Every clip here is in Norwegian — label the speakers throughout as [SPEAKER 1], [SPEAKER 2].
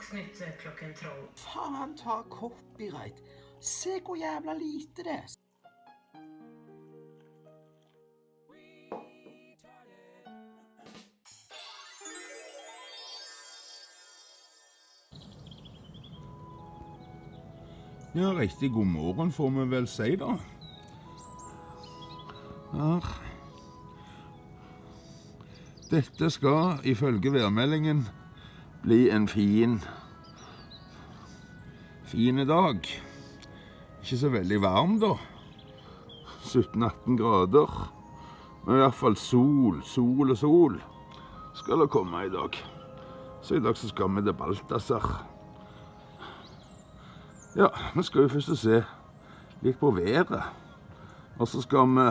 [SPEAKER 1] Dagsnytt klokken 12.
[SPEAKER 2] Faen ta copyright. Se hvor jævla lite det er.
[SPEAKER 3] Ja, riktig god morgen får vi vel si da. Her. Dette skal, ifølge værmeldingen, bli en fin dag. Ikke så veldig varm da. 17-18 grader. Men i hvert fall sol skal det komme i dag. Så i dag så skal vi til Balthazar. Ja, vi skal jo først se litt på været. Og så skal vi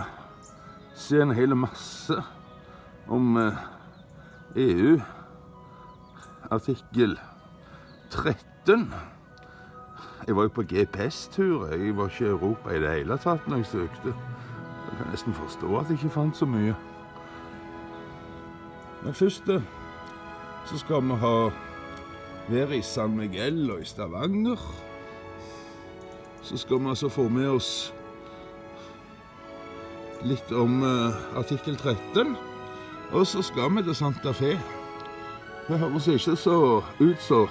[SPEAKER 3] se en hel masse om EU. Artikkel 13. Jeg var jo på GPS-tur. Jeg var ikke i Europa i det hele tatt når jeg søkte. Jeg kan nesten forstå at jeg ikke fant så mye. Men først så skal vi ha været i San Miguel og i Stavanger. Så skal vi altså få med oss litt om artikkel 13. Og så skal vi til Santa Fe. Det høres ikke så ut så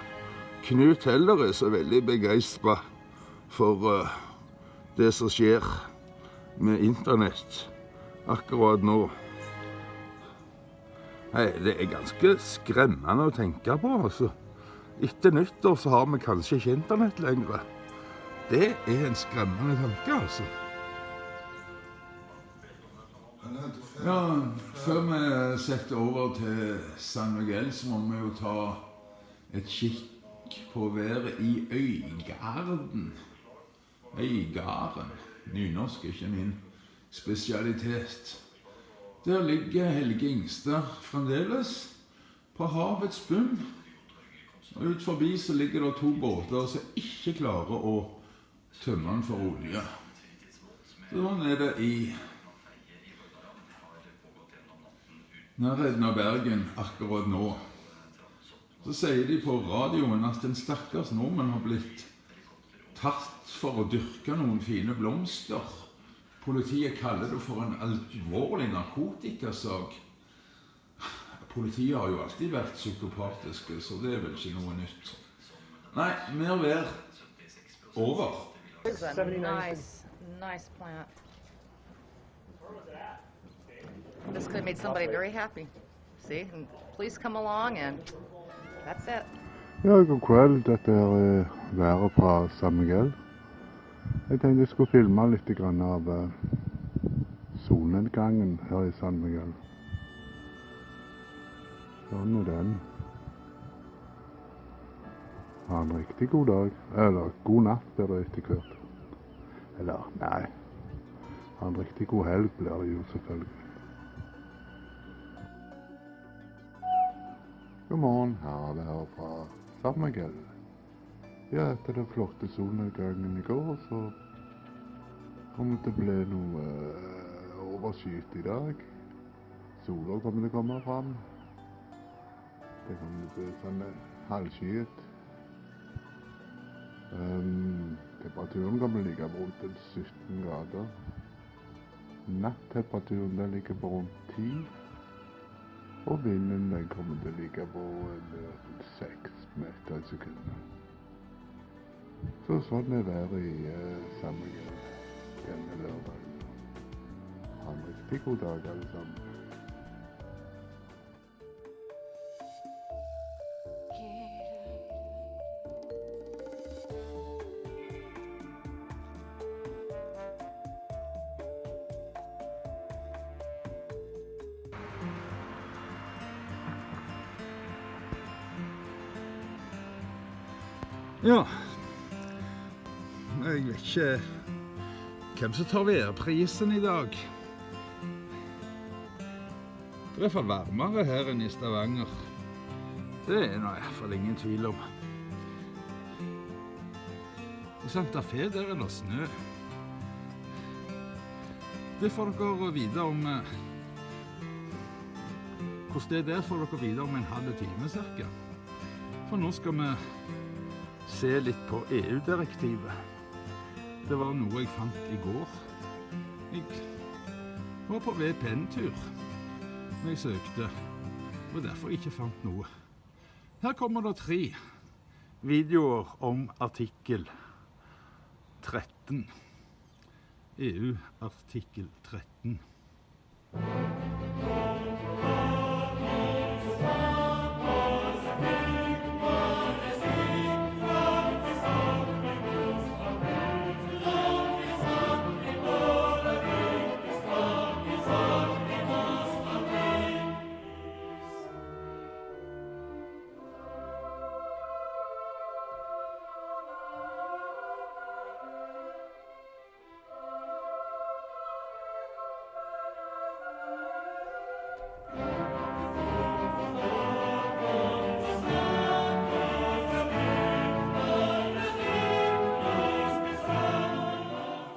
[SPEAKER 3] Knut heller er så veldig begeistret for det som skjer med internett akkurat nå. Nei, det er ganske skremmende å tenke på. Altså. Etter nyttår så har vi kanskje ikke internett lenger. Det er en skremmende tanke, altså. Ja, før vi setter over til San Miguel, så må vi jo ta et kikk på været i Øygarden. Øygarden. Nynorsk er ikke min spesialitet. Der ligger Helge Ingstad fremdeles på havets bunn. Og ut forbi så ligger det 2 båter som ikke klarer å tømme den for olje. Sånn er det i nærheten av Bergen akkurat nå. Så sier de på radioen at en stakkars nordmenn har blitt tatt for å dyrke noen fine blomster. Politiet kaller det for en alvorlig narkotikasak. Politiet har jo alltid vært psykopatiske, så det er vel ikke noe nytt. Nei, mer vær over.
[SPEAKER 4] Nice plant. This could have made somebody very happy. See, and please come along and that's it.
[SPEAKER 5] Ja, god kveld. Dette er været fra San Miguel. Jeg tenkte jeg skulle filme litt av solnedgangen her i San Miguel. Sånn er den. Ha en riktig god dag. Eller god natt blir det etter hvert. Eller, nei. Ha en riktig god helg blir det jo selvfølgelig. God morgen, her er det her fra San Miguel. Ja, etter den flotte solnedgangen i går, så kommer det til å bli noe overskyet i dag. Solen kommer til å komme frem. Det kommer til å bli sånn halvskyet. Temperaturen kommer til å ligge på rundt 17 grader. Nattemperaturen den ligger på rundt 10. Og vinden den kommer til å ligge på 6 meter i sekundet. Så sånn er været i San Miguel denne lørdagen. Ha en riktig god dag alle sammen.
[SPEAKER 3] Ja, jeg vet ikke hvem som tar værprisen i dag. Det er i hvert fall varmere her enn i Stavanger. Det er nå i hvert fall ingen tvil om. I Santa Fe der er det snø. Det får dere vite om hvordan det er der får dere vite om en halv time cirka. For nå skal vi se litt på EU-direktivet. Det var noe jeg fant i går. Jeg var på VPN-tur når jeg søkte, og derfor ikke fant noe. Her kommer det 3 videoer om artikkel 13. EU-artikkel 13.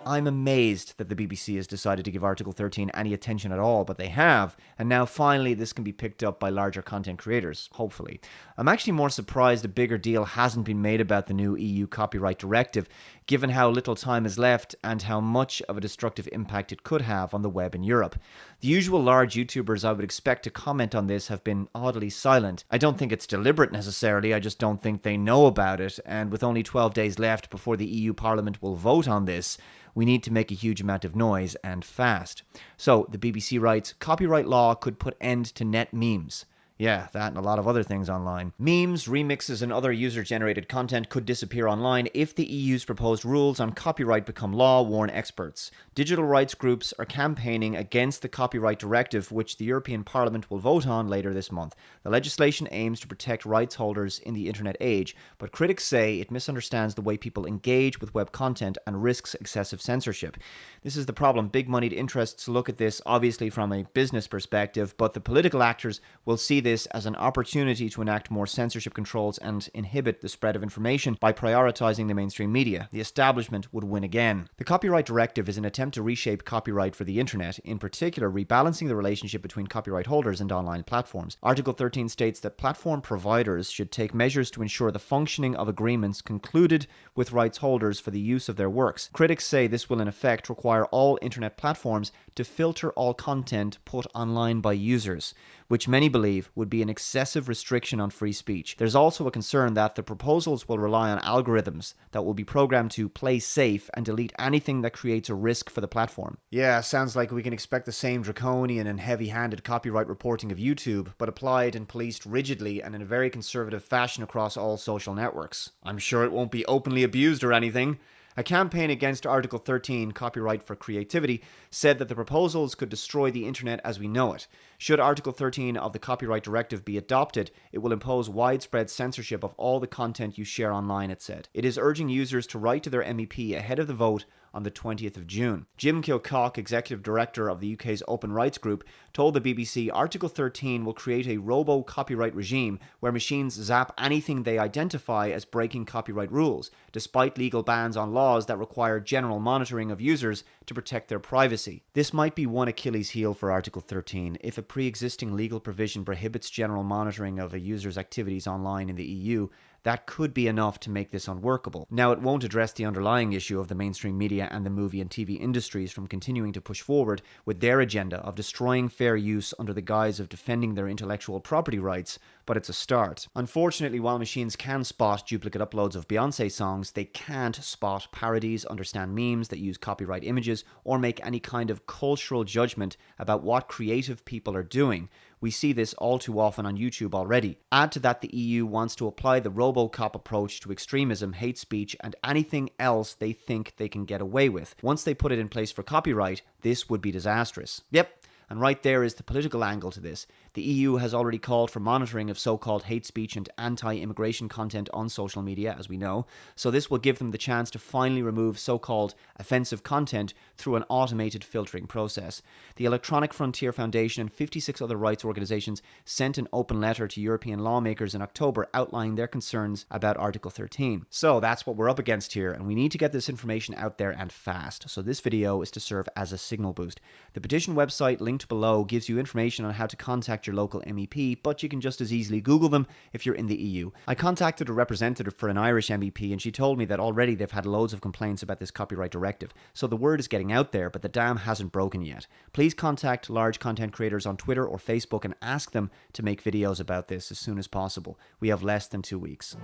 [SPEAKER 1] I'm amazed that the BBC has decided to give Article 13 any attention at all, but they have, and now finally this can be picked up by larger content creators, hopefully. I'm actually more surprised a bigger deal hasn't been made about the new EU copyright directive, given how little time is left and how much of a destructive impact it could have on the web in Europe. The usual large YouTubers I would expect to comment on this have been oddly silent. I don't think it's deliberate necessarily, I just don't think they know about it, and with only 12 days left before the EU Parliament will vote on this, we need to make a huge amount of noise, and fast. So, the BBC writes, copyright law could put end to net memes. Yeah, that and a lot of other things online. Memes, remixes, and other user-generated content could disappear online if the EU's proposed rules on copyright become law, warn experts. Digital rights groups are campaigning against the copyright directive, which the European Parliament will vote on later this month. The legislation aims to protect rights holders in the internet age, but critics say it misunderstands the way people engage with web content and risks excessive censorship. This is the problem. Big moneyed interests look at this obviously from a business perspective, but the political actors will see this as an opportunity to enact more censorship controls and inhibit the spread of information by prioritizing the mainstream media. The establishment would win again. The copyright directive is an attempt to reshape copyright for the internet, in particular rebalancing the relationship between copyright holders and online platforms. Article 13 states that platform providers should take measures to ensure the functioning of agreements concluded with rights holders for the use of their works. Critics say this will in effect require all internet platforms to filter all content put online by users, which many believe would be an excessive restriction on free speech. There's also a concern that the proposals will rely on algorithms that will be programmed to play safe and delete anything that creates a risk for the platform. Yeah, sounds like we can expect the same draconian and heavy-handed copyright reporting of YouTube, but applied and policed rigidly and in a very conservative fashion across all social networks. I'm sure it won't be openly abused or anything. A campaign against Article 13, Copyright for Creativity, said that the proposals could destroy the internet as we know it. Should Article 13 of the Copyright Directive be adopted, it will impose widespread censorship of all the content you share online, it said. It is urging users to write to their MEP ahead of the vote on the 20th of June. Jim Kilcock, Executive Director of the UK's Open Rights Group, told the BBC Article 13 will create a robo-copyright regime where machines zap anything they identify as breaking copyright rules, despite legal bans on laws that require general monitoring of users to protect their privacy. This might be one Achilles heel for Article 13. If a pre-existing legal provision prohibits general monitoring of a user's activities online in the EU, that could be enough to make this unworkable. Now, it won't address the underlying issue of the mainstream media and the movie and TV industries from continuing to push forward with their agenda of destroying fair use under the guise of defending their intellectual property rights, but it's a start. Unfortunately, while machines can spot duplicate uploads of Beyoncé songs, they can't spot parodies, understand memes that use copyright images, or make any kind of cultural judgment about what creative people are doing. We see this all too often on YouTube already. Add to that the EU wants to apply the RoboCop approach to extremism, hate speech, and anything else they think they can get away with. Once they put it in place for copyright, this would be disastrous. Yep. And right there is the political angle to this. The EU has already called for monitoring of so-called hate speech and anti-immigration content on social media, as we know, so this will give them the chance to finally remove so-called offensive content through an automated filtering process. The Electronic Frontier Foundation and 56 other rights organizations sent an open letter to European lawmakers in October outlining their concerns about Article 13. So that's what we're up against here, and we need to get this information out there and fast. So this video is to serve as a signal boost. The petition website linked linked below gives you information on how to contact your local MEP, but you can just as easily Google them if you're in the EU. I contacted a representative for an Irish MEP and she told me that already they've had loads of complaints about this copyright directive. So the word is getting out there, but the dam hasn't broken yet. Please contact large content creators on Twitter or Facebook and ask them to make videos about this as soon as possible. We have less than 2 weeks.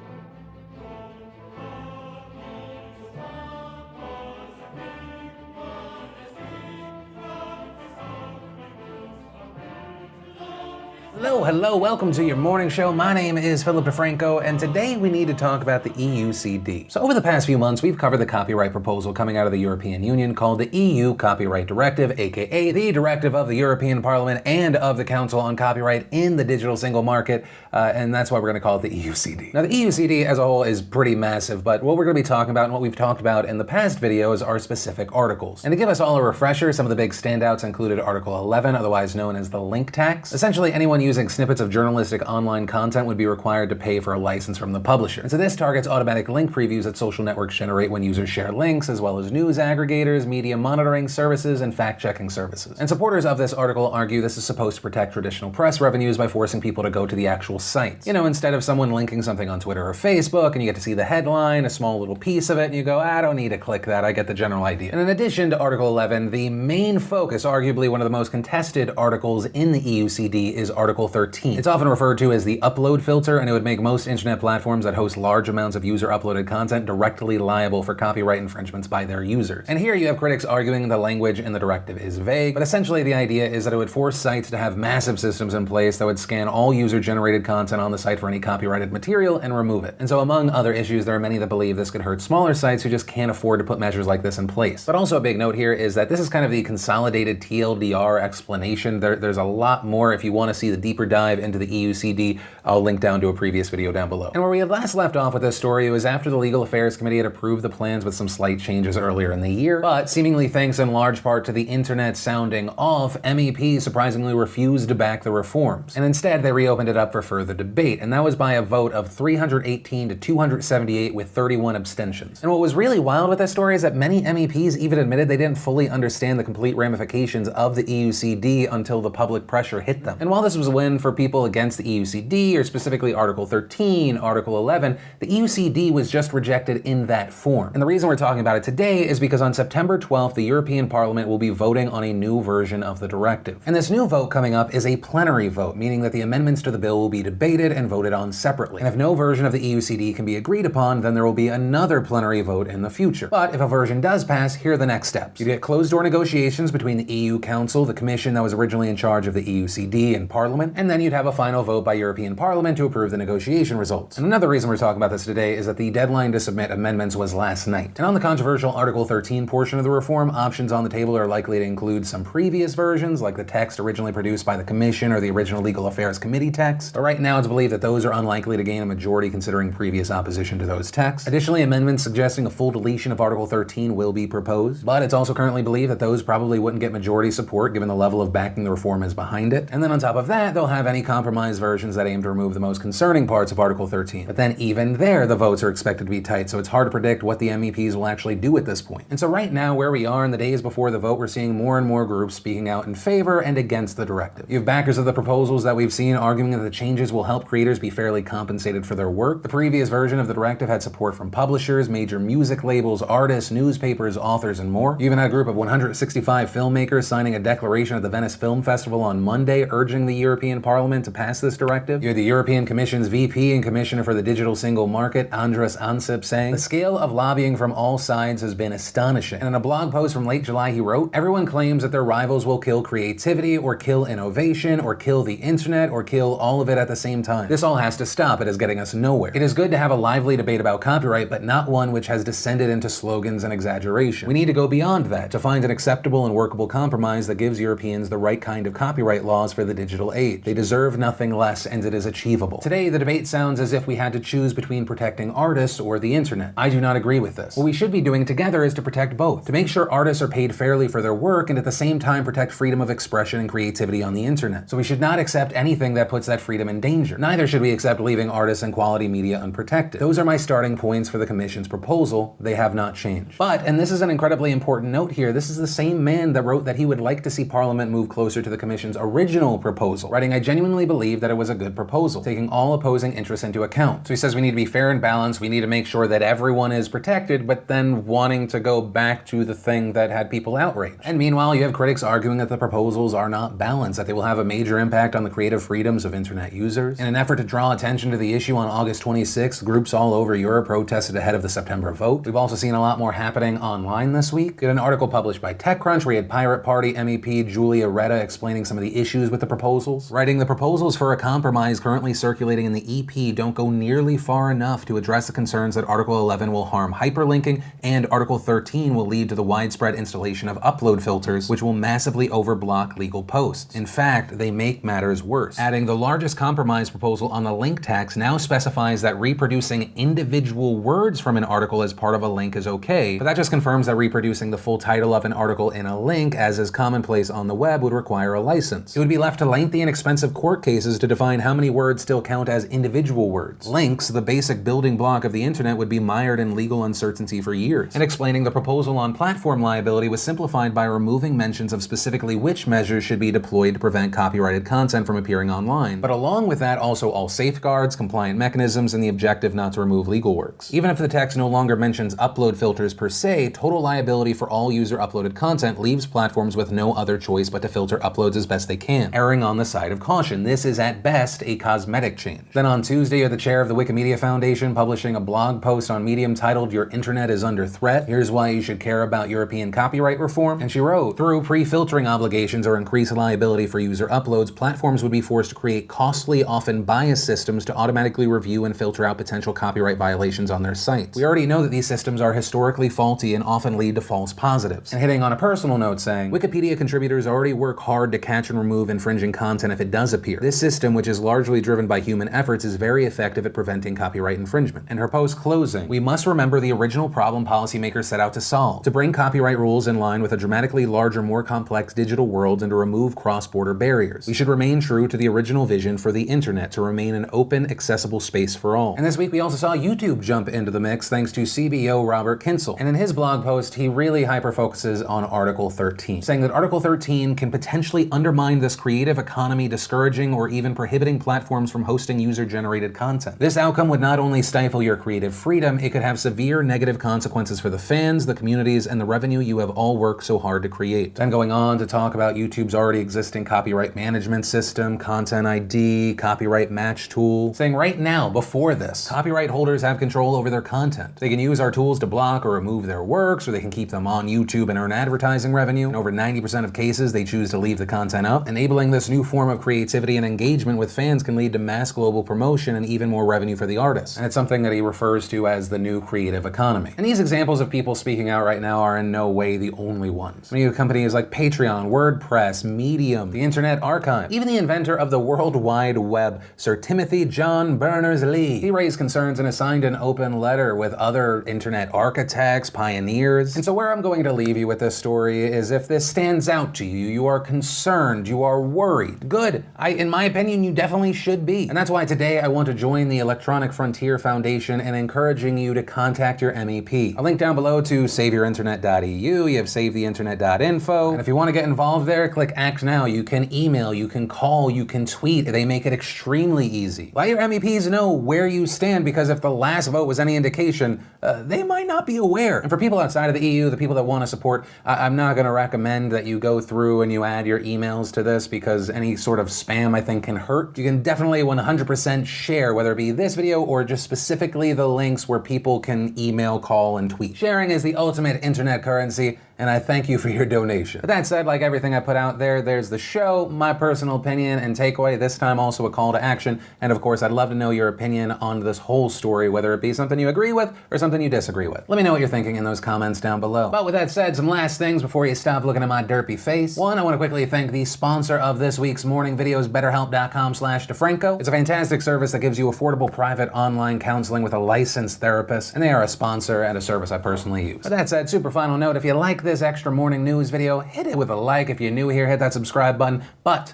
[SPEAKER 6] Hello, welcome to your morning show. My name is Philip DeFranco, and today we need to talk about the EUCD. So over the past few months, we've covered the copyright proposal coming out of the European Union called the EU Copyright Directive, aka the Directive of the European Parliament and of the Council on Copyright in the Digital Single Market, and that's why we're going to call it the EUCD. Now the EUCD as a whole is pretty massive, but what we're going to be talking about and what we've talked about in the past videos are specific articles. And to give us all a refresher, some of the big standouts included Article 11, otherwise known as the link tax. Essentially, anyone using snippets of journalistic online content would be required to pay for a license from the publisher. And so this targets automatic link previews that social networks generate when users share links, as well as news aggregators, media monitoring services, and fact-checking services. And supporters of this article argue this is supposed to protect traditional press revenues by forcing people to go to the actual sites. You know, instead of someone linking something on Twitter or Facebook, and you get to see the headline, a small little piece of it, and you go, I don't need to click that, I get the general idea. And in addition to Article 11, the main focus, arguably one of the most contested articles in the EUCD, is Article 13. It's often referred to as the upload filter, and it would make most internet platforms that host large amounts of user-uploaded content directly liable for copyright infringements by their users. And here you have critics arguing the language in the directive is vague, but essentially the idea is that it would force sites to have massive systems in place that would scan all user-generated content on the site for any copyrighted material and remove it. And so among other issues, there are many that believe this could hurt smaller sites who just can't afford to put measures like this in place. But also a big note here is that this is kind of the consolidated TLDR explanation. There's a lot more. If you want to see the deeper dive into the EUCD, I'll link down to a previous video down below. And where we had last left off with this story, it was after the Legal Affairs Committee had approved the plans with some slight changes earlier in the year, but seemingly thanks in large part to the internet sounding off, MEPs surprisingly refused to back the reforms. And instead, they reopened it up for further debate, and that was by a vote of 318 to 278 with 31 abstentions. And what was really wild with this story is that many MEPs even admitted they didn't fully understand the complete ramifications of the EUCD until the public pressure hit them. And while this was a win for people against the EUCD, or specifically Article 13, Article 11, the EUCD was just rejected in that form. And the reason we're talking about it today is because on September 12th, the European Parliament will be voting on a new version of the directive. And this new vote coming up is a plenary vote, meaning that the amendments to the bill will be debated and voted on separately. And if no version of the EUCD can be agreed upon, then there will be another plenary vote in the future. But if a version does pass, here are the next steps. You get closed-door negotiations between the EU Council, the Commission that was originally in charge of the EUCD, and Parliament, and then you'd have a final vote by European Parliament to approve the negotiation results. And another reason we're talking about this today is that the deadline to submit amendments was last night. And on the controversial Article 13 portion of the reform, options on the table are likely to include some previous versions, like the text originally produced by the Commission or the original Legal Affairs Committee text. But right now it's believed that those are unlikely to gain a majority considering previous opposition to those texts. Additionally, amendments suggesting a full deletion of Article 13 will be proposed, but it's also currently believed that those probably wouldn't get majority support given the level of backing the reform is behind it. And then on top of that, they'll have any compromise versions that aim to remove the most concerning parts of Article 13. But then even there, the votes are expected to be tight, so it's hard to predict what the MEPs will actually do at this point. And so right now, where we are in the days before the vote, we're seeing more and more groups speaking out in favor and against the directive. You have backers of the proposals that we've seen arguing that the changes will help creators be fairly compensated for their work. The previous version of the directive had support from publishers, major music labels, artists, newspapers, authors, and more. You even had a group of 165 filmmakers signing a declaration at the Venice Film Festival on Monday urging the European Parliament to pass this directive. You had the European Commission's VP and Commissioner for the Digital Single Market, Andrus Ansip, saying, "The scale of lobbying from all sides has been astonishing." And in a blog post from late July, he wrote, "Everyone claims that their rivals will kill creativity, or kill innovation, or kill the internet, or kill all of it at the same time. This all has to stop. It is getting us nowhere. It is good to have a lively debate about copyright, but not one which has descended into slogans and exaggeration. We need to go beyond that to find an acceptable and workable compromise that gives Europeans the right kind of copyright laws for the digital age. They deserve nothing less, and it is achievable. Today, the debate sounds as if we had to choose between protecting artists or the internet. I do not agree with this. What we should be doing together is to protect both, to make sure artists are paid fairly for their work and at the same time protect freedom of expression and creativity on the internet. So we should not accept anything that puts that freedom in danger. Neither should we accept leaving artists and quality media unprotected. Those are my starting points for the Commission's proposal. They have not changed. But, and this is an incredibly important note here, this is the same man that wrote that he would like to see Parliament move closer to the Commission's original proposal, writing, "I genuinely believe that it was a good proposal, taking all opposing interests into account." So he says we need to be fair and balanced, we need to make sure that everyone is protected, but then wanting to go back to the thing that had people outraged. And meanwhile, you have critics arguing that the proposals are not balanced, that they will have a major impact on the creative freedoms of internet users. In an effort to draw attention to the issue on August 26th, groups all over Europe protested ahead of the September vote. We've also seen a lot more happening online this week. We had an article published by TechCrunch where we had Pirate Party MEP Julia Reda explaining some of the issues with the proposals, writing, "The proposals for a compromise currently circulating in the EP don't go nearly far enough to address the concerns that Article 11 will harm hyperlinking and Article 13 will lead to the widespread installation of upload filters, which will massively overblock legal posts. In fact, they make matters worse." Adding, "The largest compromise proposal on the link tax now specifies that reproducing individual words from an article as part of a link is okay, but that just confirms that reproducing the full title of an article in a link, as is commonplace on the web, would require a license. It would be left to lengthy and expensive court cases to define how many words still count as individual words. Links, the basic building block of the internet, would be mired in legal uncertainty for years." And explaining the proposal on platform liability was simplified by removing mentions of specifically which measures should be deployed to prevent copyrighted content from appearing online. But along with that, also all safeguards, compliant mechanisms, and the objective not to remove legal works. Even if the text no longer mentions upload filters per se, total liability for all user-uploaded content leaves platforms with no other choice but to filter uploads as best they can, erring on the side of caution. This is at best a cosmetic change. Then on Tuesday, you had the chair of the Wikimedia Foundation publishing a blog post on Medium titled "Your Internet is Under Threat. Here's why you should care about European copyright reform." And she wrote, "Through pre-filtering obligations or increased liability for user uploads, platforms would be forced to create costly, often biased systems to automatically review and filter out potential copyright violations on their sites. We already know that these systems are historically faulty and often lead to false positives." And hitting on a personal note saying, "Wikipedia contributors already work hard to catch and remove infringing content if it does appear. This system, which is largely driven by human efforts, is very effective at preventing copyright infringement." And her post closing, "We must remember the original problem policymakers set out to solve, to bring copyright rules in line with a dramatically larger, more complex digital world and to remove cross-border barriers. We should remain true to the original vision for the internet, to remain an open, accessible space for all." And this week we also saw YouTube jump into the mix thanks to CBO Robert Kinsel. And in his blog post, he really hyper-focuses on Article 13, saying that Article 13 can potentially undermine this creative economy, discouraging or even prohibiting platforms from hosting user-generated content. This outcome would not only stifle your creative freedom, it could have severe negative consequences for the fans, the communities, and the revenue you have all worked so hard to create. Then going on to talk about YouTube's already existing copyright management system, Content ID, copyright match tool, saying right now, before this, copyright holders have control over their content. They can use our tools to block or remove their works, or they can keep them on YouTube and earn advertising revenue. In over 90% of cases, they choose to leave the content up. Enabling this new form of creativity and engagement with fans can lead to mass global promotion and even more revenue for the artists. And it's something that he refers to as the new creative economy. And these examples of people speaking out right now are in no way the only ones. Many companies like Patreon, WordPress, Medium, the Internet Archive, even the inventor of the World Wide Web, Sir Timothy John Berners-Lee. He raised concerns and assigned an open letter with other internet architects, pioneers. And so where I'm going to leave you with this story is, if this stands out to you, you are concerned, you are worried, good. In my opinion, you definitely should be. And that's why today I want to join the Electronic Frontier Foundation in encouraging you to contact your MEP. A link down below to saveyourinternet.eu, you have savetheinternet.info, and if you want to get involved there, click Act Now. You can email, you can call, you can tweet. They make it extremely easy. Let your MEPs know where you stand, because if the last vote was any indication, they might not be aware. And for people outside of the EU, the people that want to support, I'm not going to recommend that you go through and you add your emails to this, because any sort of spam, I think, can hurt. You can definitely 100% share, whether it be this video or just specifically the links where people can email, call, and tweet. Sharing is the ultimate internet currency, and I thank you for your donation. But that said, like everything I put out there, there's the show, my personal opinion and takeaway, this time also a call to action, and of course I'd love to know your opinion on this whole story, whether it be something you agree with or something you disagree with. Let me know what you're thinking in those comments down below. But with that said, some last things before you stop looking at my derpy face. One, I want to quickly thank the sponsor of this week's morning videos, BetterHelp.com/DeFranco. It's a fantastic service that gives you affordable private online counseling with a licensed therapist, and they are a sponsor and a service I personally use. But that said, super final note, if you like this extra morning news video, hit it with a like. If you're new here, hit that subscribe button. But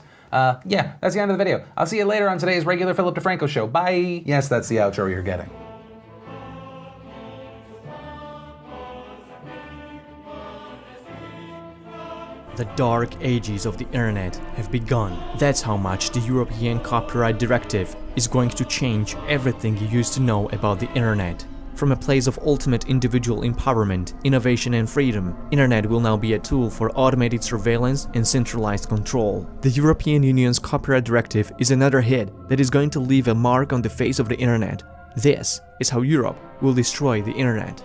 [SPEAKER 6] yeah, that's the end of the video. I'll see you later on today's regular Philip DeFranco show. Bye. Yes, that's the outro you're getting.
[SPEAKER 7] The dark ages of the internet have begun. That's how much the European Copyright Directive is going to change everything you used to know about the internet. From a place of ultimate individual empowerment, innovation and freedom, internet will now be a tool for automated surveillance and centralized control. The European Union's Copyright Directive is another hit that is going to leave a mark on the face of the internet. This is how Europe will destroy the internet.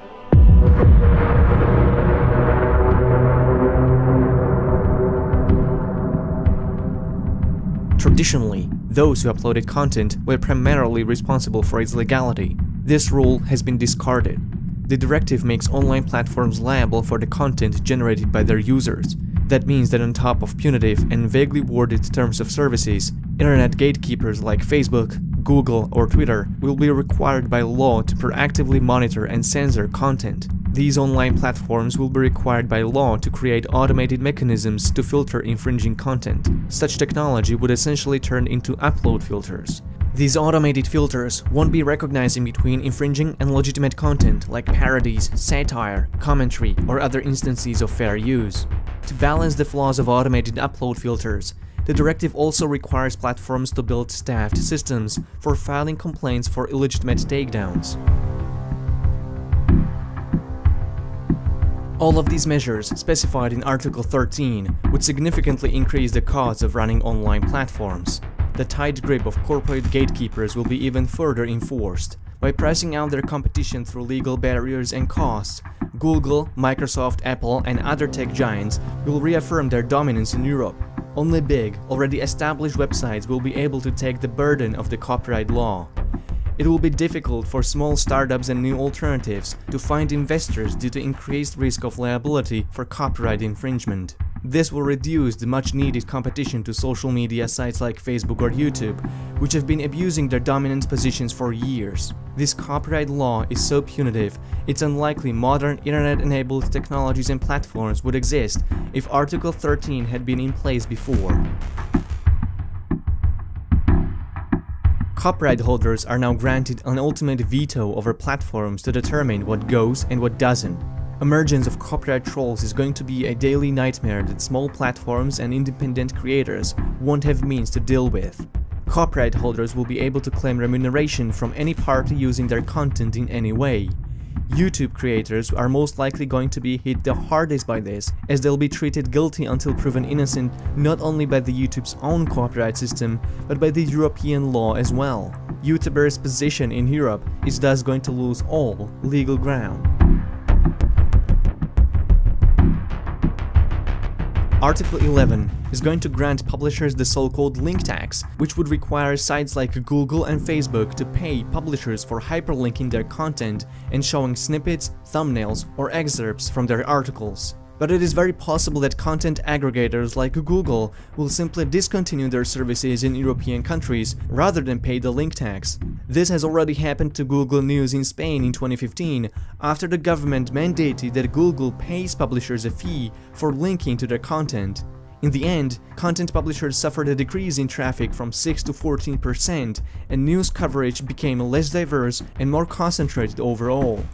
[SPEAKER 7] Traditionally, those who uploaded content were primarily responsible for its legality. This rule has been discarded. The directive makes online platforms liable for the content generated by their users. That means that on top of punitive and vaguely worded terms of services, internet gatekeepers like Facebook, Google, or Twitter will be required by law to proactively monitor and censor content. These online platforms will be required by law to create automated mechanisms to filter infringing content. Such technology would essentially turn into upload filters. These automated filters won't be recognizing between infringing and legitimate content like parodies, satire, commentary, or other instances of fair use. To balance the flaws of automated upload filters, the directive also requires platforms to build staffed systems for filing complaints for illegitimate takedowns. All of these measures, specified in Article 13, would significantly increase the costs of running online platforms. The tight grip of corporate gatekeepers will be even further enforced. By pricing out their competition through legal barriers and costs, Google, Microsoft, Apple, and other tech giants will reaffirm their dominance in Europe. Only big, already established websites will be able to take the burden of the copyright law. It will be difficult for small startups and new alternatives to find investors due to increased risk of liability for copyright infringement. This will reduce the much-needed competition to social media sites like Facebook or YouTube, which have been abusing their dominant positions for years. This copyright law is so punitive, it's unlikely modern internet-enabled technologies and platforms would exist if Article 13 had been in place before. Copyright holders are now granted an ultimate veto over platforms to determine what goes and what doesn't. Emergence of copyright trolls is going to be a daily nightmare that small platforms and independent creators won't have means to deal with. Copyright holders will be able to claim remuneration from any party using their content in any way. YouTube creators are most likely going to be hit the hardest by this, as they'll be treated guilty until proven innocent not only by the YouTube's own copyright system, but by the European law as well. YouTubers' position in Europe is thus going to lose all legal ground. Article 11 is going to grant publishers the so-called link tax, which would require sites like Google and Facebook to pay publishers for hyperlinking their content and showing snippets, thumbnails, or excerpts from their articles. But it is very possible that content aggregators like Google will simply discontinue their services in European countries rather than pay the link tax. This has already happened to Google News in Spain in 2015, after the government mandated that Google pays publishers a fee for linking to their content. In the end, content publishers suffered a decrease in traffic from 6 to 14%, and news coverage became less diverse and more concentrated overall.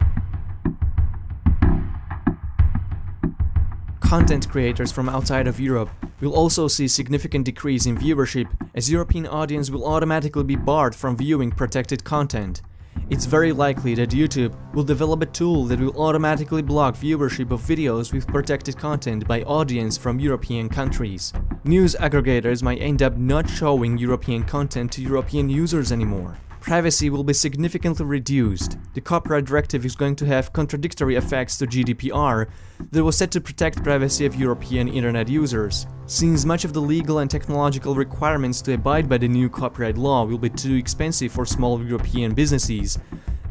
[SPEAKER 7] Content creators from outside of Europe will also see significant decrease in viewership, as European audience will automatically be barred from viewing protected content. It's very likely that YouTube will develop a tool that will automatically block viewership of videos with protected content by audience from European countries. News aggregators might end up not showing European content to European users anymore. Privacy will be significantly reduced. The copyright directive is going to have contradictory effects to GDPR that was set to protect privacy of European internet users. Since much of the legal and technological requirements to abide by the new copyright law will be too expensive for small European businesses,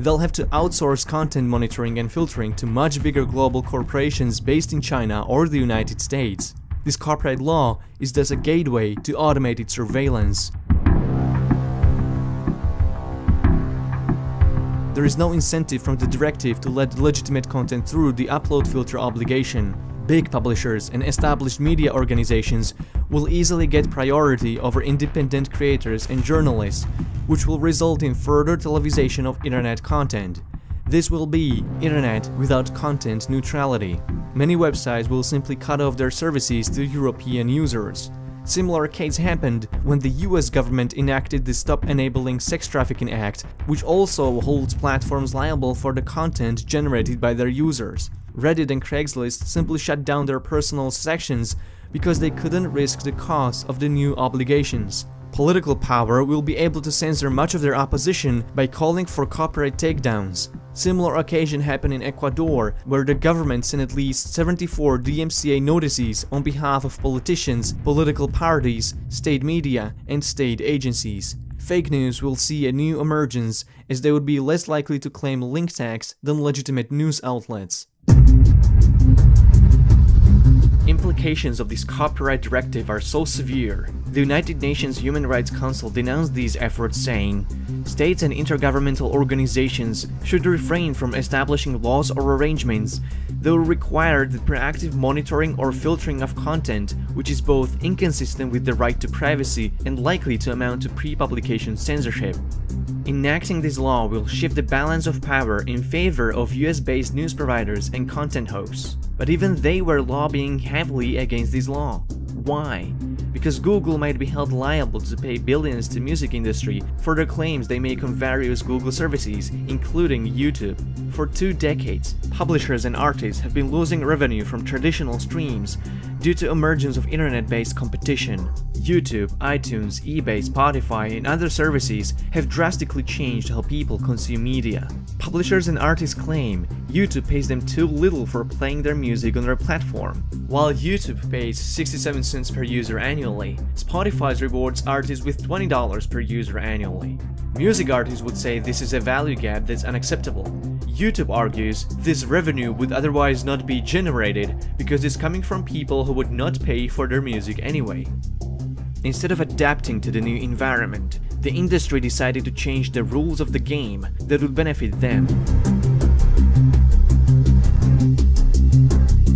[SPEAKER 7] they'll have to outsource content monitoring and filtering to much bigger global corporations based in China or the United States. This copyright law is thus a gateway to automated surveillance. There is no incentive from the directive to let legitimate content through the upload filter obligation. Big publishers and established media organizations will easily get priority over independent creators and journalists, which will result in further televisation of internet content. This will be internet without content neutrality. Many websites will simply cut off their services to European users. Similar case happened when the US government enacted the Stop Enabling Sex Trafficking Act, which also holds platforms liable for the content generated by their users. Reddit and Craigslist simply shut down their personal sections because they couldn't risk the cost of the new obligations. Political power will be able to censor much of their opposition by calling for copyright takedowns. Similar occasion happened in Ecuador, where the government sent at least 74 DMCA notices on behalf of politicians, political parties, state media, and state agencies. Fake news will see a new emergence, as they would be less likely to claim link tags than legitimate news outlets. Implications of this copyright directive are so severe. The United Nations Human Rights Council denounced these efforts, saying, "States and intergovernmental organizations should refrain from establishing laws or arrangements that will require the proactive monitoring or filtering of content, which is both inconsistent with the right to privacy and likely to amount to pre-publication censorship." Enacting this law will shift the balance of power in favor of US-based news providers and content hosts. But even they were lobbying heavily against this law. Why? Because Google might be held liable to pay billions to the music industry for the claims they make on various Google services, including YouTube. For 2 decades, publishers and artists have been losing revenue from traditional streams due to emergence of internet-based competition. YouTube, iTunes, eBay, Spotify, and other services have drastically changed how people consume media. Publishers and artists claim YouTube pays them too little for playing their music on their platform. While YouTube pays 67 cents per user annually, Spotify rewards artists with $20 per user annually. Music artists would say this is a value gap that's unacceptable. YouTube argues this revenue would otherwise not be generated because it's coming from people who would not pay for their music anyway. Instead of adapting to the new environment, the industry decided to change the rules of the game that would benefit them.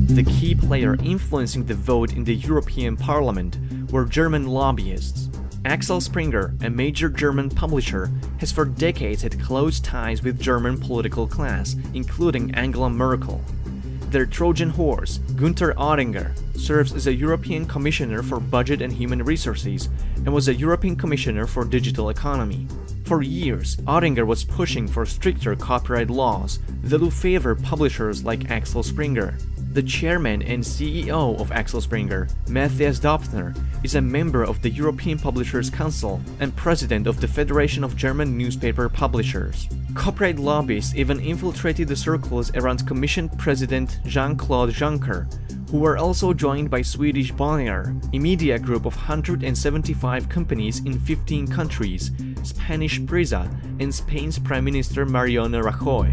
[SPEAKER 7] The key player influencing the vote in the European Parliament were German lobbyists. Axel Springer, a major German publisher, has for decades had close ties with German political class, including Angela Merkel. Their Trojan horse, Günther Oettinger, serves as a European Commissioner for Budget and Human Resources and was a European Commissioner for Digital Economy. For years, Oettinger was pushing for stricter copyright laws that will favor publishers like Axel Springer. The chairman and CEO of Axel Springer, Matthias Döpfner, is a member of the European Publishers Council and president of the Federation of German Newspaper Publishers. Copyright lobbyists even infiltrated the circles around Commission President Jean-Claude Juncker, who were also joined by Swedish Bonnier, a media group of 175 companies in 15 countries, Spanish Prisa, and Spain's Prime Minister Mariano Rajoy.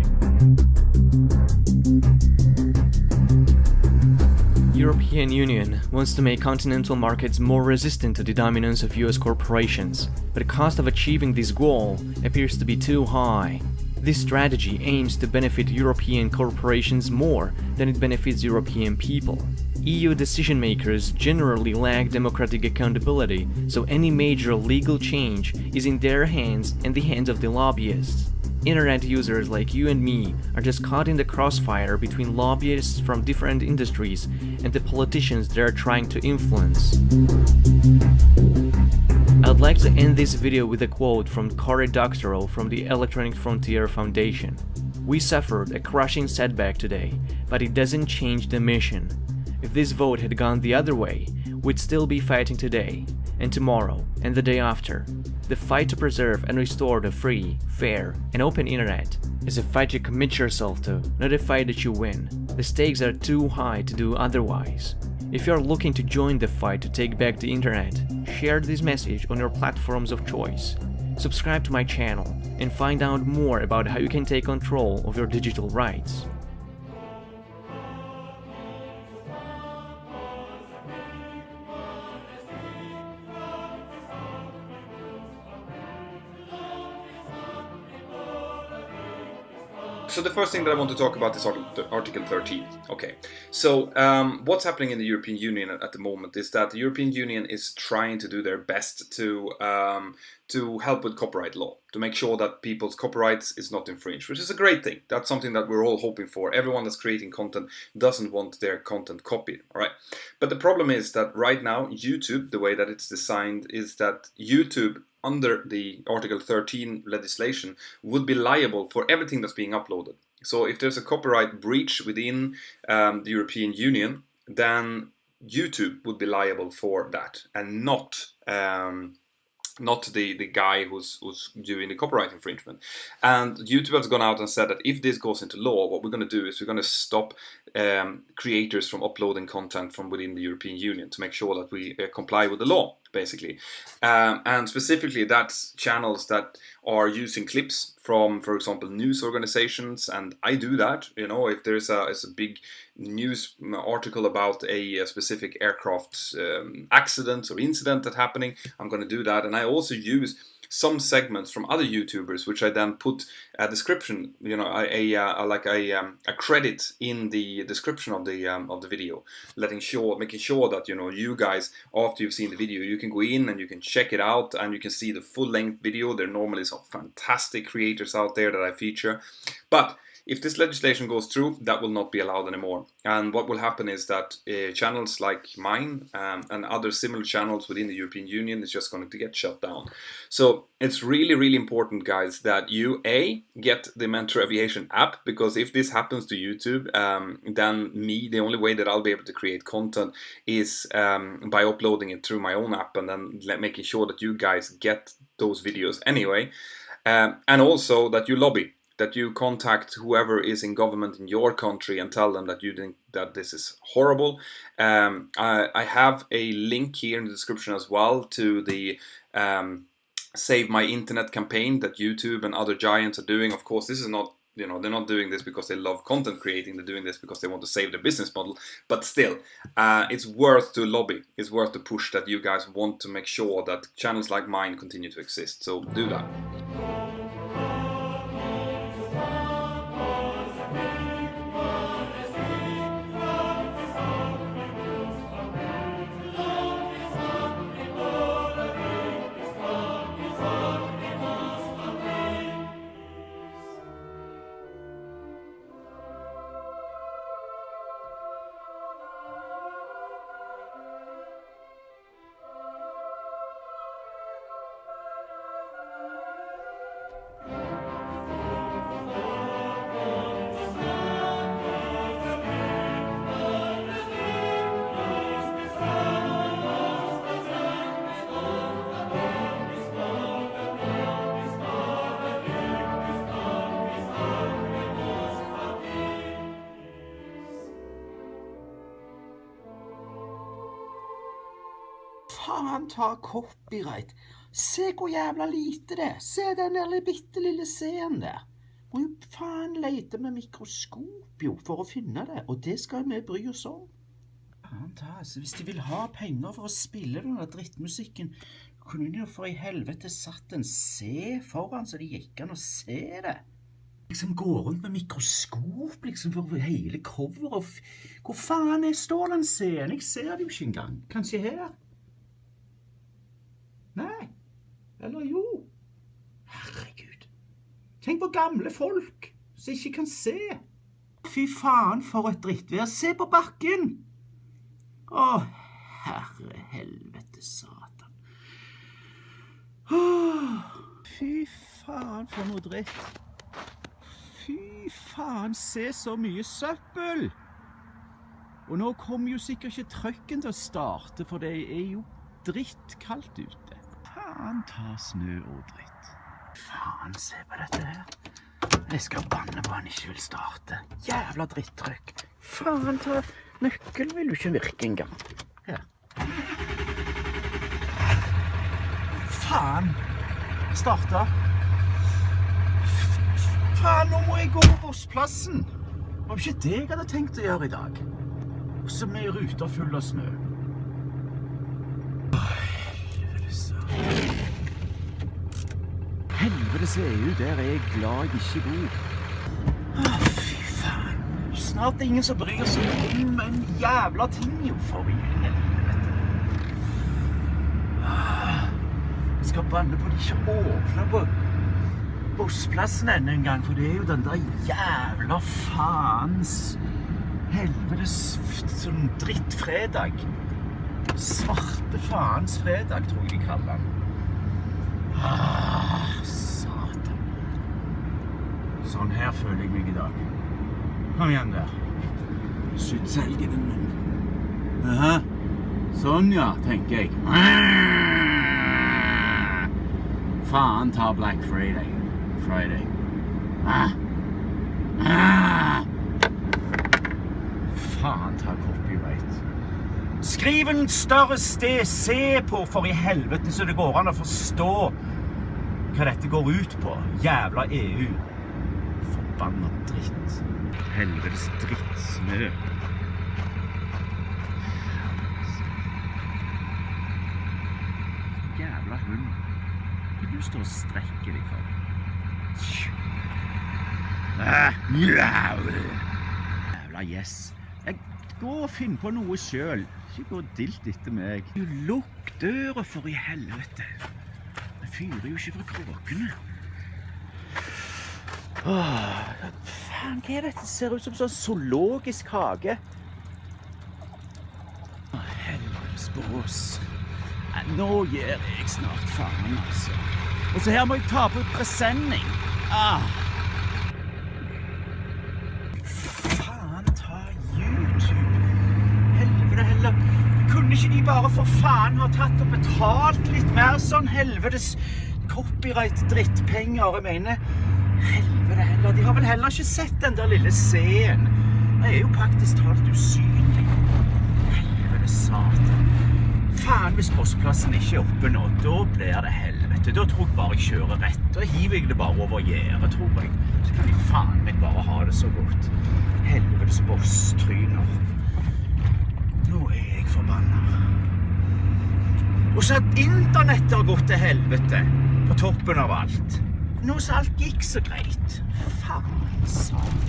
[SPEAKER 7] European Union wants to make continental markets more resistant to the dominance of US corporations, but the cost of achieving this goal appears to be too high. This strategy aims to benefit European corporations more than it benefits European people. EU decision makers generally lack democratic accountability, so any major legal change is in their hands and the hands of the lobbyists. Internet users like you and me are just caught in the crossfire between lobbyists from different industries and the politicians they are trying to influence. I'd like to end this video with a quote from Cory Doctorow from the Electronic Frontier Foundation. "We suffered a crushing setback today, but it doesn't change the mission. If this vote had gone the other way, we'd still be fighting today. and tomorrow, and the day after. The fight to preserve and restore the free, fair, and open internet is a fight you commit yourself to, not a fight that you win. The stakes are too high to do otherwise. If you are looking to join the fight to take back the internet, share this message on your platforms of choice. Subscribe to my channel and find out more about how you can take control of your digital rights.
[SPEAKER 8] So the first thing that I want to talk about is Article 13. Okay, so what's happening in the European Union at the moment is that the European Union is trying to do their best to help with copyright law, to make sure that people's copyrights is not infringed, which is a great thing. That's something that we're all hoping for. Everyone that's creating content doesn't want their content copied, all right? But the problem is that right now, YouTube, the way that it's designed is that YouTube, under the Article 13 legislation, would be liable for everything that's being uploaded. So if there's a copyright breach within the European Union, then YouTube would be liable for that, and not the guy who's doing the copyright infringement. And YouTube has gone out and said that if this goes into law, what we're going to do is we're going to stop creators from uploading content from within the European Union to make sure that we comply with the law, basically. And specifically, that's channels that are using clips from, for example, news organizations, and I do that. You know, if there's a big news article about a specific aircraft accident or incident that's happening, I'm going to do that. And I also use some segments from other YouTubers, which I then put a description, you know, a credit in the description of the video, making sure that, you know, you guys, after you've seen the video, you can go in and you can check it out and you can see the full-length video. There are normally some fantastic creators out there that I feature, but if this legislation goes through, that will not be allowed anymore. And what will happen is that channels like mine and other similar channels within the European Union is just going to get shut down. So it's really, really important, guys, that you get the Mentor Aviation app, because if this happens to YouTube, then the only way that I'll be able to create content is by uploading it through my own app and then making sure that you guys get those videos anyway. And also that you lobby, that you contact whoever is in government in your country and tell them that you think that this is horrible. I have a link here in the description as well to the Save My Internet campaign that YouTube and other giants are doing. Of course, this is not, you know, they're not doing this because they love content creating. They're doing this because they want to save their business model. But still, it's worth to lobby. It's worth to push that you guys want to make sure that channels like mine continue to exist. So do that.
[SPEAKER 2] Faen ta copyright. Se hvor jævla lite det er. Se den der bitte lille scenen der. Må jo faen lete med mikroskop jo for å finne det, og det skal vi bry oss om. Faen ta, altså, hvis de vil ha penger for å spille den der drittmusikken, kunne de jo for i helvete satt en C foran så de gikk an å se det. Liksom gå rundt med mikroskop liksom for hele cover, og hvor faen står den scenen? Jeg ser det jo ikke engang. Kanskje her? Nei, eller jo. Herregud. Tenk på gamle folk som ikke kan se. Fy faen for et drittvær. Se på bakken. Å, herre helvete satan. Fy faen for noe dritt. Fy faen, se så mye søppel. Og nå kommer jo sikkert ikke trøkken til å starte, for det er jo drittkaldt ute. Faen ta snø og dritt. Faen, se på dette her. Jeg skal banne på han ikke vil starte. Jævla drittrykk. Faen ta, nøkkelen vil jo ikke virke engang. Her. Faen. Starta. Faen, nå må jeg gå på bussplassen. Det var ikke det jeg hadde tenkt å gjøre i dag. Og så med ruter full av snø. Helvetes EU, der er jeg glad jeg ikke bor. Fy faen. Snart er det ingen som bryr seg om en jævla ting, jo, for i helvete. Jeg skal banne på de ikke åpner på bussplassen enda en gang, for det er jo den der jævla faens helvetes sånn drittfredag. Svarte faens fredag, tror jeg de kaller den. Satan. Sånn her føler jeg meg i dag. Kom igjen der. Skytt selgenen min. Aha. Sånn ja, tenker jeg. Faen ta Black Friday. Faen ta copyright. Skriv en større sted, se på for i helvete så det går an å forstå hva dette går ut på. Jævla EU. Forbannet dritt. Helvetes drittsnø. Jævla hund. Hva du står og strekker deg for? Jævla yes. Gå og finn på noe selv. Ikke gå dilt etter meg. Lukk døra for i helvete. Jeg fyrer jo ikke fra kråkene. Faen, hva er dette? Det ser ut som sånn zoologisk hage. Helvetes bås. Nå gjør jeg snart faen, altså. Og så her må jeg ta på presenning. Faen ta YouTube. Helvete heller. Kunne ikke de bare for faen ha tatt og betalt litt mer sånn helvetes copyright-drittpenger? Jeg mener, helvete heller. De har vel heller ikke sett den der lille scenen. Det er jo praktisk talt usynlig. Helvete satan. Faen, hvis bossplassen ikke er oppe nå, da blir det helvete. Da tror jeg bare jeg kjører rett. Da hiver jeg det bare over gjerdet, tror jeg. Så kan de faen meg bare ha det så godt. Helvetes boss-tryner. Nå er jeg forbannet. Og så at internettet har gått til helvete på toppen av alt. Nå så alt gikk så greit. Faen, satan.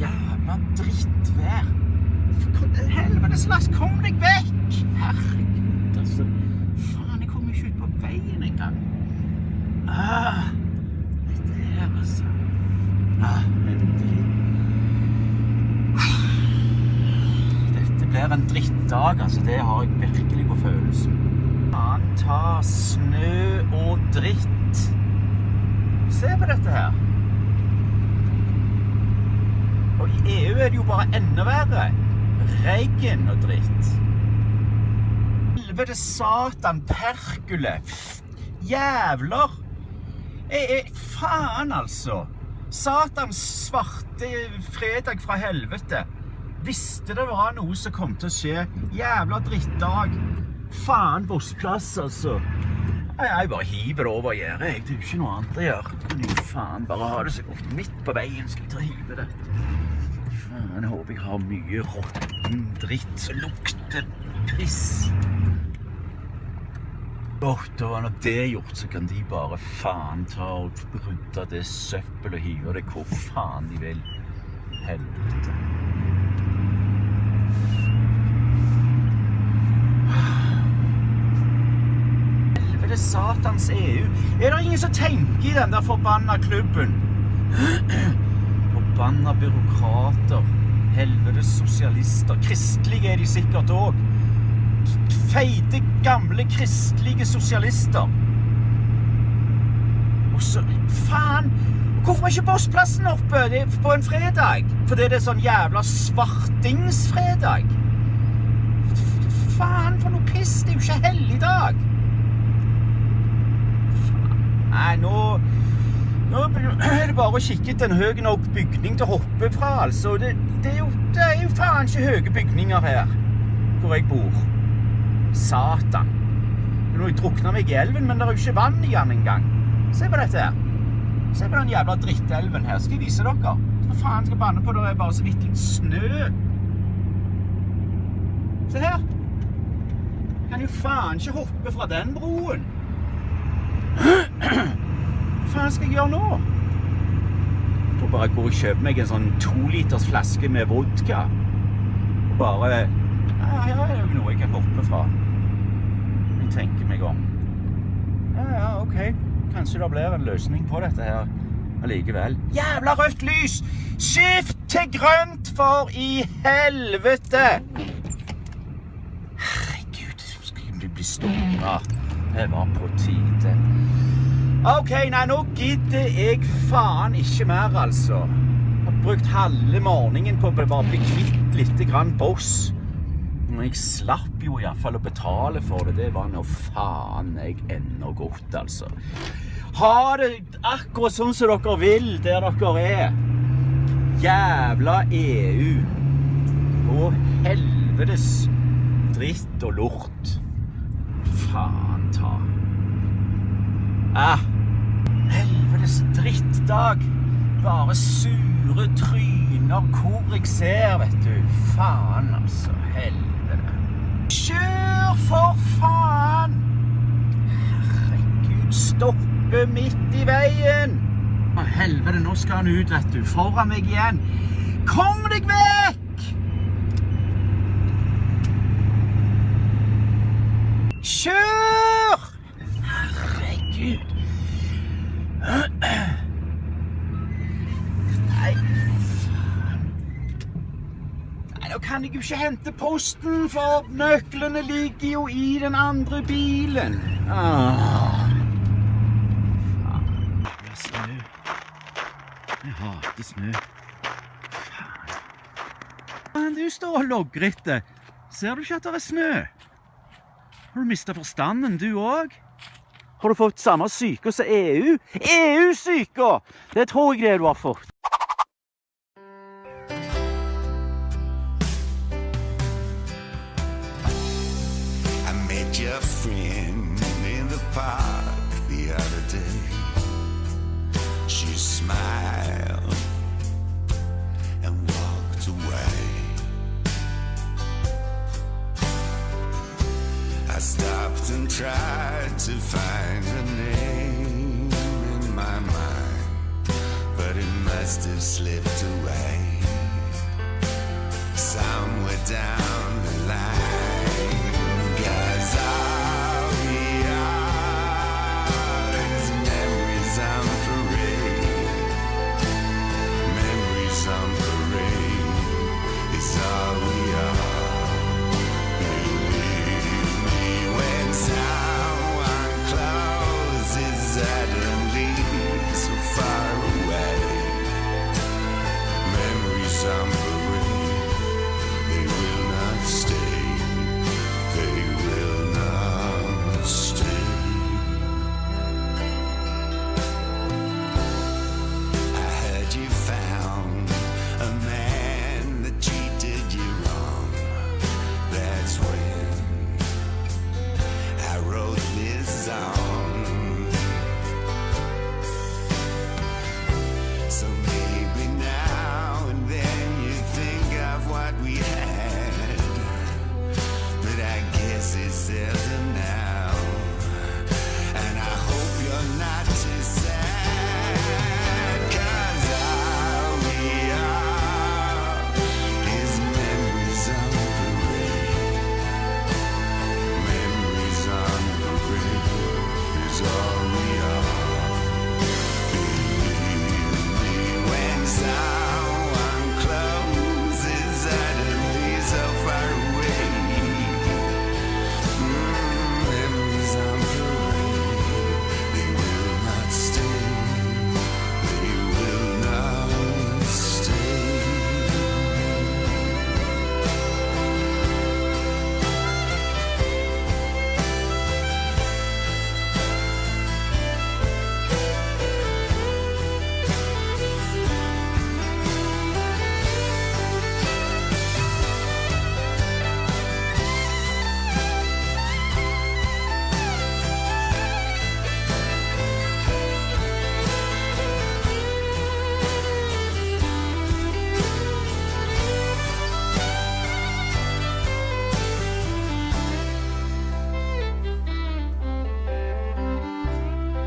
[SPEAKER 2] Jævla drittvær. Helvetes lass, kom deg vekk! Herregud, altså. Faen, jeg kommer ikke ut på veien engang. Dette her, altså. Endelig. Dette blir en drittdag, altså. Det har jeg virkelig på følelsen. Faen, ta snø og dritt. Se på dette her. Og i EU er det jo bare enda verre. Regn og dritt. Helvete satan, perkule. Jævler. Faen altså. Satans svarte fredag fra helvete. Visste det var noe som kom til å skje. Jævla drittdag. Faen bossplass altså. Jeg bare hiver det over gjerdet. Det er jo ikke noe annet å gjøre. Men faen, bare ha det så godt. Midt på veien skal jeg ta og hive det. Jeg håper jeg har mye råtten dritt som lukter piss. Da når det er gjort, så kan de bare faen ta og rydde det søppel og hive det hvor faen de vil. Helvete. Helvete satans EU. Er det ingen som tenker i den der forbanna klubben? Forbanna byråkrater, helvetes sosialister, kristelige er de sikkert også. Feite, gamle, kristelige sosialister. Og så, faen, hvorfor er ikke bossplassen oppe på en fredag? Fordi det er sånn jævla svartingsfredag. faen for noe piss? Det er jo ikke helligdag. Nei, nå er det bare å kikke etter en høy nok bygning til å hoppe fra, altså. Det er jo faen ikke høye bygninger her, hvor jeg bor. Satan. Nå har jeg druknet meg i elven, men det er jo ikke vann i den engang. Se på dette her. Se på den jævla drittelven her. Skal jeg vise dere? Hva faen skal jeg banne på? Det er bare så vidt litt snø. Se her. Kan jo faen ikke hoppe fra den broen. Hva faen skal jeg gjøre nå? Jeg tror bare jeg går og kjøper meg en sånn 2 liters flaske med vodka. Og bare... Ja, det er jo noe jeg kan hoppe fra. Jeg tenker meg om. Ja, ok. Kanskje det blir en løsning på dette her allikevel. Jævla rødt lys! Skift til grønt, for i helvete! Herregud, skal jeg bli stående? Det var på tide. Ok, nei, nå gidder jeg faen ikke mer, altså. Jeg har brukt halve morgenen på å bare bli kvitt litt grann boss. Men jeg slapp jo i hvert fall å betale for det. Det var noe faen jeg ennå godt, altså. Ha det akkurat sånn som dere vil, der dere er. Jævla EU. Og helvetes dritt og lort. Faen ta. Helvetes drittdag. Bare sure tryner hvor jeg ser, vet du. Faen, altså. Helvete. Kjør for faen! Herregud, stoppe midt i veien! Å, helvete, nå skal han ut, vet du. Foran meg igjen. Kom deg vekk! Kjør! Herregud. Nei, faen. Nei, nå kan jeg jo ikke hente posten, for nøklene ligger jo i den andre bilen. Faen. Det er snø. Jeg hater snø. Faen, du står og logger etter. Ser du ikke at det er snø? Har du mistet forstanden, du også? Har du fått samme syke som EU? EU-syke! Det tror jeg det du har fått.
[SPEAKER 9] I met your friend in the park the other day. She smiled and walked away. I stopped and tried to find her name in my mind, but it must have slipped away somewhere down the line. 'Cause all we are is memories on parade. Memories on parade is all we are. Someone closes suddenly so far away. Memories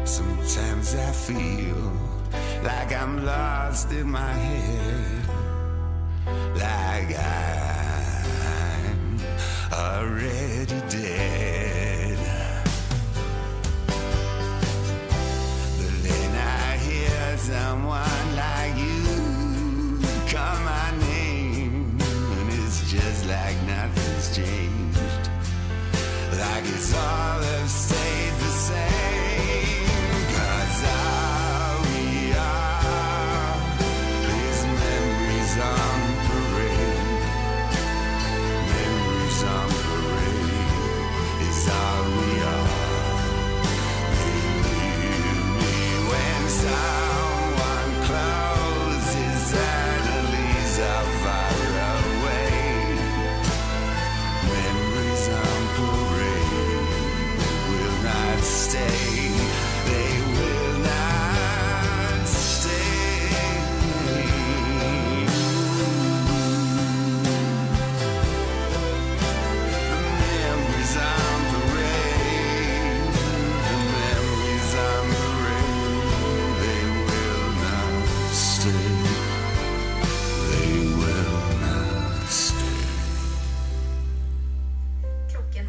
[SPEAKER 9] Sometimes I feel like I'm lost in my head, like I'm already dead. But then I hear someone like you call my name, and it's just like nothing's changed, like it's all have stayed the same. 'Cause all we are is memories on parade. Memories on parade is all we are. Maybe when someone closes and leaves are far away. Memories on parade will not stay. They will not stay. The memories on parade. The memories on parade. They will not stay. They will not stay.
[SPEAKER 10] Klokken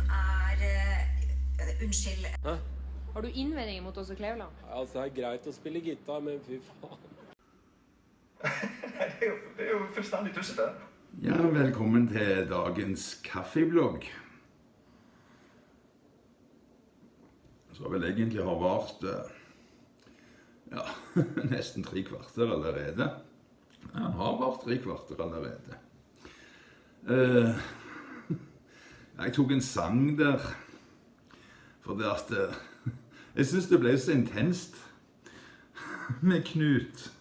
[SPEAKER 10] unnskyld. Har du innvendinger mot oss og Kleveland?
[SPEAKER 11] Altså, det greit å spille gitar, men fy faen.
[SPEAKER 12] Det er jo fullstendig tussete.
[SPEAKER 3] Ja, velkommen til dagens kaffeblogg. Så vel egentlig har vart nesten 3 kvarter allerede. Ja, han har vart 3 kvarter allerede. Jeg tok en sang der, for det at jeg synes det ble så intenst med Knut.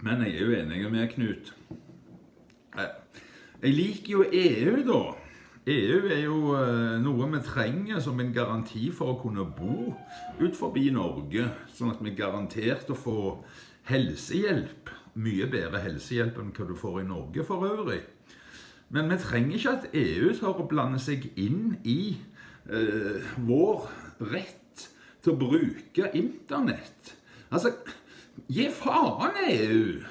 [SPEAKER 3] Men jeg er jo enig med Knut. Jeg liker jo EU da. EU er jo noe vi trenger som en garanti for å kunne bo ut forbi Norge, sånn at vi er garantert å få helsehjelp. Mye bedre helsehjelp enn hva du får i Norge for øvrig. Men vi trenger ikke at EU tar å blande seg inn i vår rett til å bruke internett. Altså, gi faen EU!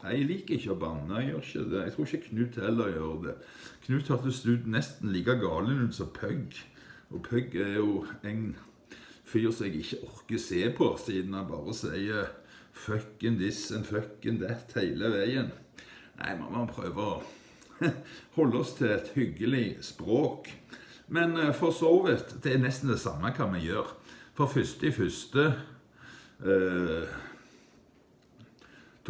[SPEAKER 3] Nei, jeg liker ikke å banne, jeg gjør ikke det. Jeg tror ikke Knut heller gjør det. Knut hørtes ut nesten like galen ut som Pøgg. Og Pøgg er jo en fyr som jeg ikke orker se på, siden han bare sier fucking this and fucking that hele veien. Nei, man må prøve å holde oss til et hyggelig språk. Men for så vidt, det er nesten det samme hva vi gjør. For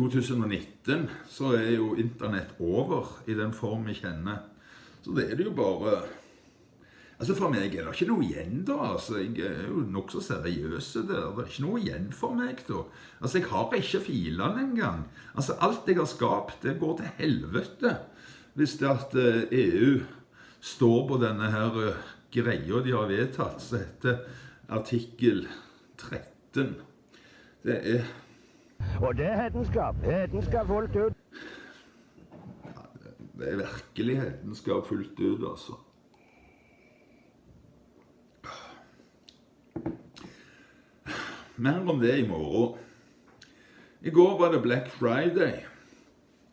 [SPEAKER 3] 2019 så er jo internett over i den form vi kjenner. Så det er det jo bare... Altså for meg er det ikke noe igjen da, altså jeg er jo nok så seriøse der. Det er ikke noe igjen for meg da. Altså jeg har ikke filene engang. Altså alt jeg har skapt, det går til helvete. Hvis det at EU står på denne her greia de har vedtatt, så heter artikkel 13. Det er...
[SPEAKER 13] Og det er hedenskap. Hedenskap fullt ut.
[SPEAKER 3] Ja, det er virkelig hedenskap fullt ut, altså. Mer om det i morgen. I går var det Black Friday.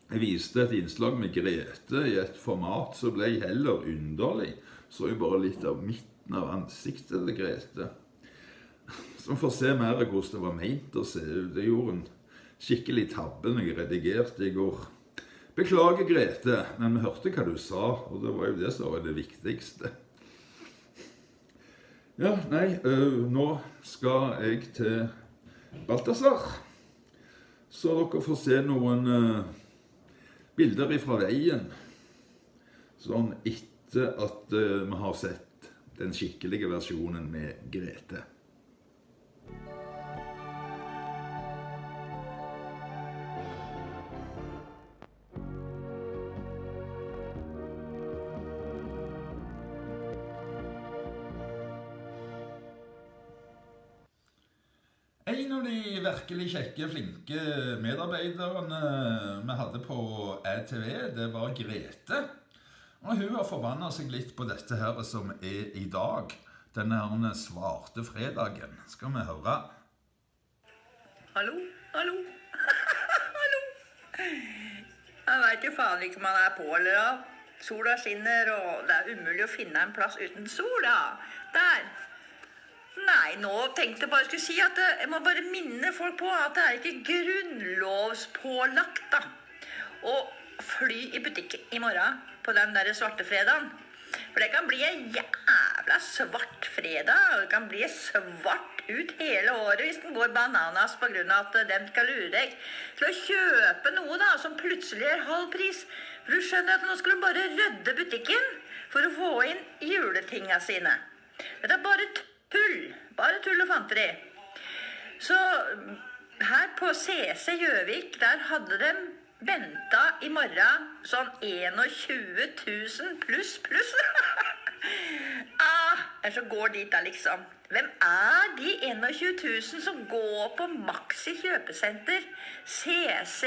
[SPEAKER 3] Jeg viste et innslag med Grete i et format som ble heller underlig. Så jeg bare litt av midten av ansiktet til Grete. Så vi får se mer hvordan det var ment å se ut. Det gjorde en skikkelig tabbe når jeg redigerte i går. Beklager Grete, men vi hørte hva du sa, og det var jo det som var det viktigste. Ja, nei, nå skal jeg til Balthasar. Så dere får se noen bilder fra veien. Sånn etter at vi har sett den skikkelige versjonen med Grete. En av de virkelig kjekke, flinke medarbeiderne vi hadde på TV, det var Grete. Og hun har forbannet seg litt på dette her som er i dag. denne her svarte fredagen. Skal vi høre?
[SPEAKER 14] Hallo? Hallo? Hallo? Jeg vet jo faen ikke om man på eller av. Sola skinner, og det umulig å finne en plass uten sol, ja. Der. Nei, nå tenkte jeg bare skulle si at jeg må bare minne folk på at det ikke grunnlovspålagt, da. Å fly i butikken i morgen på den der svarte fredagen. For det kan bli en jævla svart fredag, og det kan bli svart ut hele året hvis den går bananas på grunn av at de skal lure deg til å kjøpe noe da, som plutselig halv pris. For du skjønner at nå skal de bare rydde butikken for å få inn juletinga sine. Dette bare tull og fanteri. Så her på CC Gjøvik, der hadde de ventet i morgen sånn 21 000 pluss. Så går dit da liksom. Hvem de 21 000 som går på Maxi kjøpesenter, CC,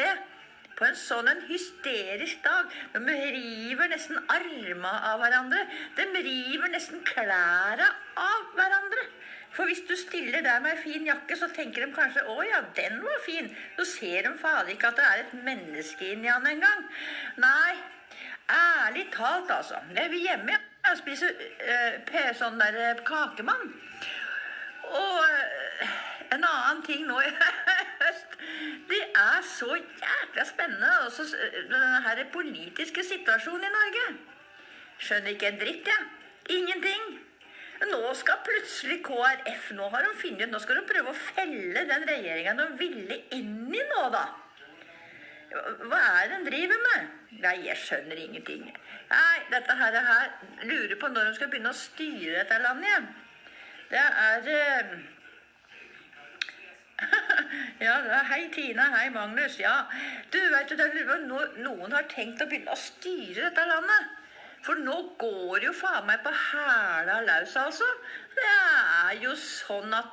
[SPEAKER 14] på en sånn hysterisk dag? De river nesten armene av hverandre. De river nesten klærne av hverandre. For hvis du stiller der med en fin jakke, så tenker de kanskje, å ja, den var fin. Så ser de faen ikke at det et menneske inni han en gang. Nei, ærlig talt altså. Det vi hjemme, jeg spiser sånn der kakemann. Og en annen ting nå i høst, det så jækla spennende, også denne her politiske situasjonen i Norge. Skjønner ikke en dritt, ja. Ingenting. Nå skal plutselig KrF, nå har de funnet ut, nå skal de prøve å felle den regjeringen de ville inn i nå da. Hva det de driver med? Nei, jeg skjønner ingenting. Nei, dette her lurer på når de skal begynne å styre dette landet igjen. Det ja, hei Tina, hei Magnus, ja. Du vet jo, noen har tenkt å begynne å styre dette landet. For nå går jo faen meg på hæla løs, altså. Det jo sånn at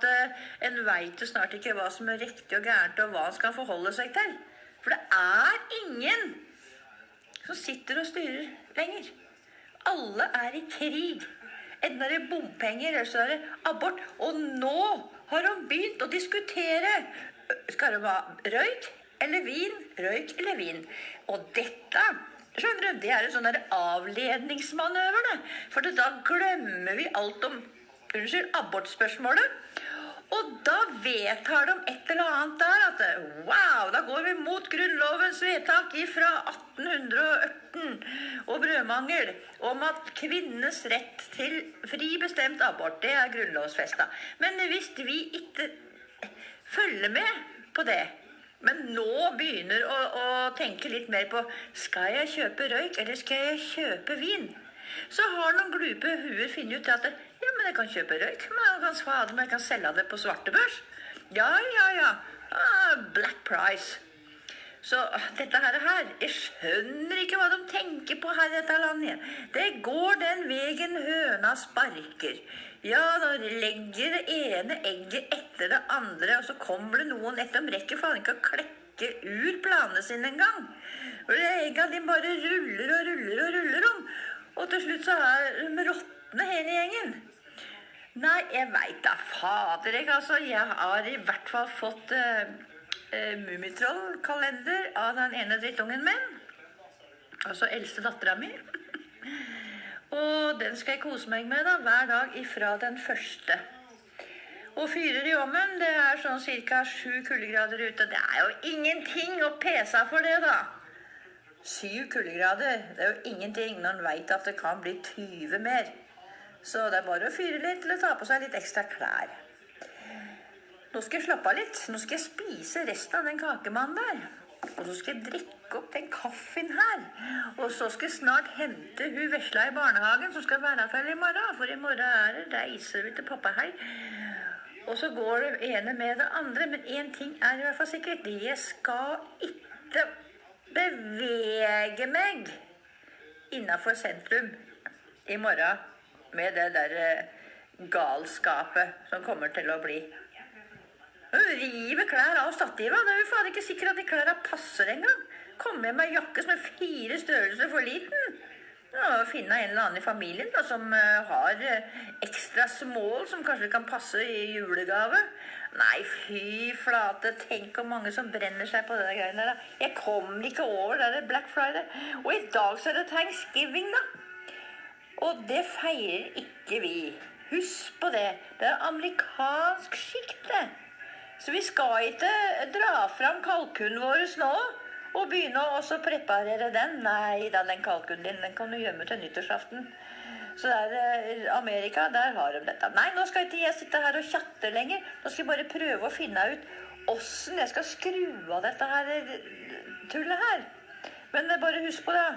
[SPEAKER 14] en vet jo snart ikke hva som riktig og gærent, og hva en skal forholde seg til. For det ingen som sitter og styrer lenger. Alle i krig. Enten det bompenger, eller så det abort. Og nå har de begynt å diskutere. Skal det være røyk eller vin? Røyk eller vin? Og dette... Skjønner du, det en sånn avledningsmanøver, for da glemmer vi alt om abortspørsmålet. Og da vedtar de et eller annet der, at wow, da går vi mot grunnlovens vedtak fra 1818 og brødmangel, om at kvinnes rett til fri bestemt abort, det grunnlovsfestet. Men hvis vi ikke følger med på det, men nå begynner å tenke litt mer på, skal jeg kjøpe røyk, eller skal jeg kjøpe vin? Så har noen glupe huer finnet ut at, ja, men jeg kan kjøpe røyk, men jeg kan selge det på svartebørs. Ja, black price. Så dette her, jeg skjønner ikke hva de tenker på her i dette landet. Det går den veien høna sparker. Ja, da legger det ene egget etter det andre, og så kommer det noen etter. De rekker faen ikke å klekke ur planene sine en gang. Og det eggene, de bare ruller om. Og til slutt så de råttene hele gjengen. Nei, jeg vet da fader, altså. Jeg har i hvert fall fått Mumitroll-kalender av den ene drittungen min. Altså eldste datteren min. Og den skal jeg kose meg med da, hver dag ifra den første. Og fyrer i ovnen, det sånn cirka 7 kuldegrader ute. Det jo ingenting å pese for det da. 7 kuldegrader, det jo ingenting når en vet at det kan bli 20 mer. Så det bare å fyre litt, eller ta på seg litt ekstra klær. Nå skal jeg slappe av litt. Nå skal jeg spise resten av den kakemannen der. Og så skal jeg drikke opp den kaffen her. Og så skal jeg snart hente hun vesla i barnehagen som skal være her i morgen. For i morgen det reiser vi til pappa her. Og så går det ene med det andre. Men en ting i hvert fall sikkert. Jeg skal ikke bevege meg innenfor sentrum i morgen med det der galskapet som kommer til å bli. Rive klær av stativet. Det jo faen ikke sikkert at de klærne passer en gang. Kom med meg jakke som 4 størrelser for liten. finne en eller annen i familien da, som har ekstra smål som kanskje kan passe i julegave. Nei, fy flate, tenk hvor mange som brenner seg på det der greiene der da. Jeg kommer ikke over det der Black Friday. Og i dag så er det Thanksgiving da. Og det feirer ikke vi. Husk på det. Det er amerikansk skikte. Så vi skal ikke dra fram kalkunen vår nå og begynne å også preparere den. Nei da, den kalkunen din, den kan du gjemme til nyttårsaften. Så der Amerika, der har de dette. Nei, nå skal ikke jeg sitte her og chatte lenger. Nå skal jeg bare prøve å finne ut hvordan jeg skal skru av dette her tullet her. Men bare husk på det.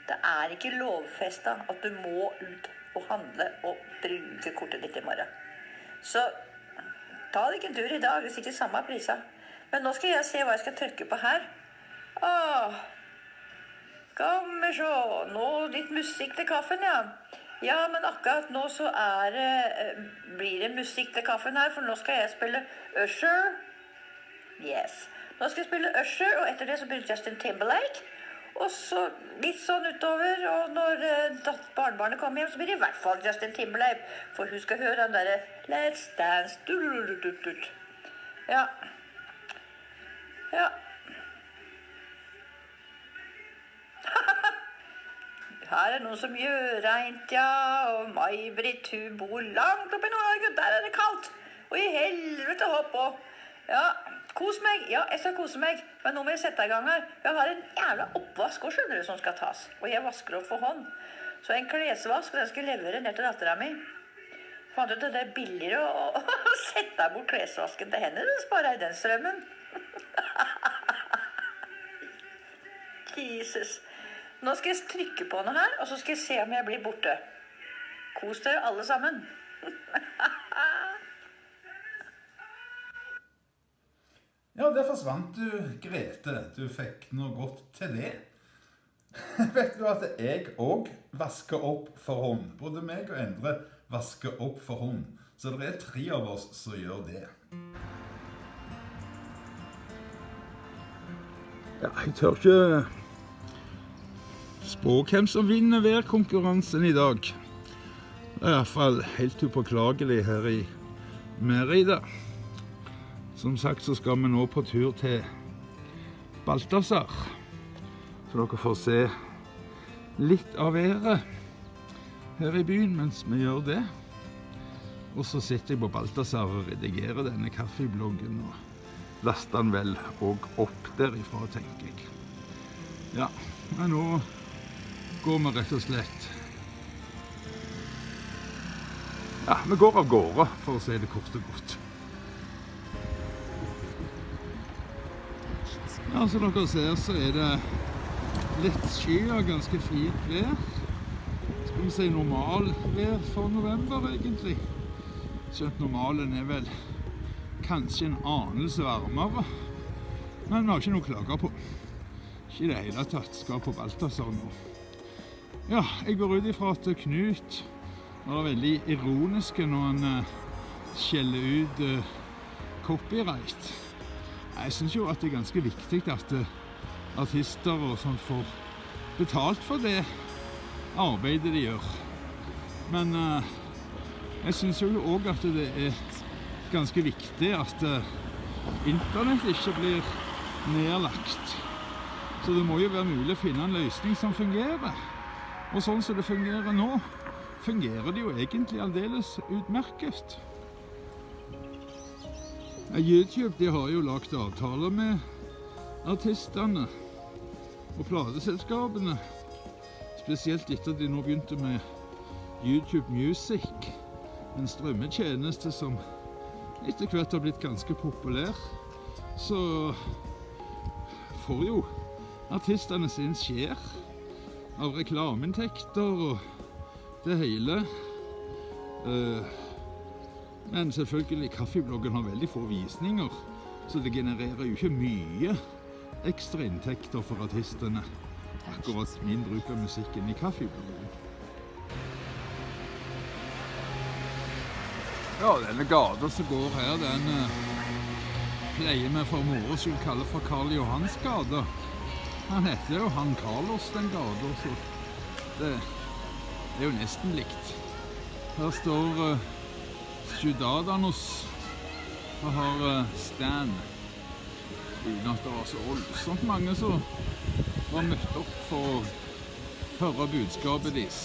[SPEAKER 14] Det er ikke lovfestet at du må ut og handle og bruke kortet ditt i morgen. Så ta deg ikke en tur i dag, hvis ikke samme priser. Men nå skal jeg se hva jeg skal trykke på her. Skal vi se. Nå litt musikk til kaffen, ja. Ja, men akkurat nå så blir det musikk til kaffen her, for nå skal jeg spille Usher. Yes. Nå skal jeg spille Usher, og etter det så blir det Justin Timberlake. Og så litt sånn utover, og når barnebarnet kommer hjem, så blir det i hvert fall Justin Timberlake. For hun skal høre den der Let's Dance. Ja. Ja. Her er noen som gjør rent, ja, og May-Britt, hun bor langt oppe i Nord-Norge, der er det kaldt. Og i helvete hopp på. Ja, kos meg. Ja, jeg skal kose meg. Men nå må jeg sette i gang her. Jeg har en jævla oppvask også, skjønner du, som skal tas. Og jeg vasker opp for hånd. Så en klesvask, den skal jeg levere ned til datteren min. Fant ut at det er billigere å sette bort klesvasken til henne, det sparer jeg den strømmen. Jesus. Nå skal jeg trykke på noe her, og så skal jeg se om jeg blir borte. Kos dere alle sammen.
[SPEAKER 3] Ja, der forsvant du, Grete. Du fikk noe godt til det. Vet du at jeg også vasker opp for hånd? Både meg og Endre vasker opp for hånd. Så det er 3 av oss som gjør det. Ja, jeg tør ikke spå hvem som vinner hver konkurransen i dag. Det er i hvert fall helt upåklagelig her i Merida. Som sagt så skal vi nå på tur til Balthazar. Så dere får se litt av været her i byen mens vi gjør det. Og så sitter jeg på Balthazar og redigerer denne kaffebloggen og laster den vel også opp derifra, tenker jeg. Ja, men nå går vi rett og slett. Ja, vi går av gårde, for å si det kort og godt. Ja, som dere ser, så er det litt sky og ganske fint vær. Skal vi si normal vær for november, egentlig. Skjønt normalen er vel kanskje en anelse varmere, men vi har ikke noe å klage på. Ikke i det hele tatt, skal på Balthazar nå. Ja, jeg går ut ifra at Knut var veldig ironiske når han skjeller ut copyright. Jeg synes jo at det er ganske viktig at artister og sånt får betalt for det arbeidet de gjør. Men jeg synes jo også at det er ganske viktig at internett ikke blir nedlagt. Så det må jo være mulig å finne en løsning som fungerer. Og sånn som det fungerer nå, fungerer det jo egentlig aldeles utmerket. YouTube de har jo lagt avtaler med artistene og plateselskapene. Spesielt etter at de nå begynte med YouTube Music, en strømmetjeneste som etter hvert har blitt ganske populær. Så får jo artistene sin skjer av reklameinntekter og det hele. Men selvfølgelig, Kaffebloggen har veldig få visninger, så det genererer jo ikke mye ekstra inntekter for artistene. Akkurat min bruk av musikken i Kaffebloggen. Ja, denne gata som går her, den pleier vi for moro skyld kalle for Karl Johans gata. Han heter jo Han Carlos, den gata, så det Det jo nesten likt. Her står Ciudadanos og har stand. Uten at det var så voldsomt mange som var møtt opp for å høre budskapet deres.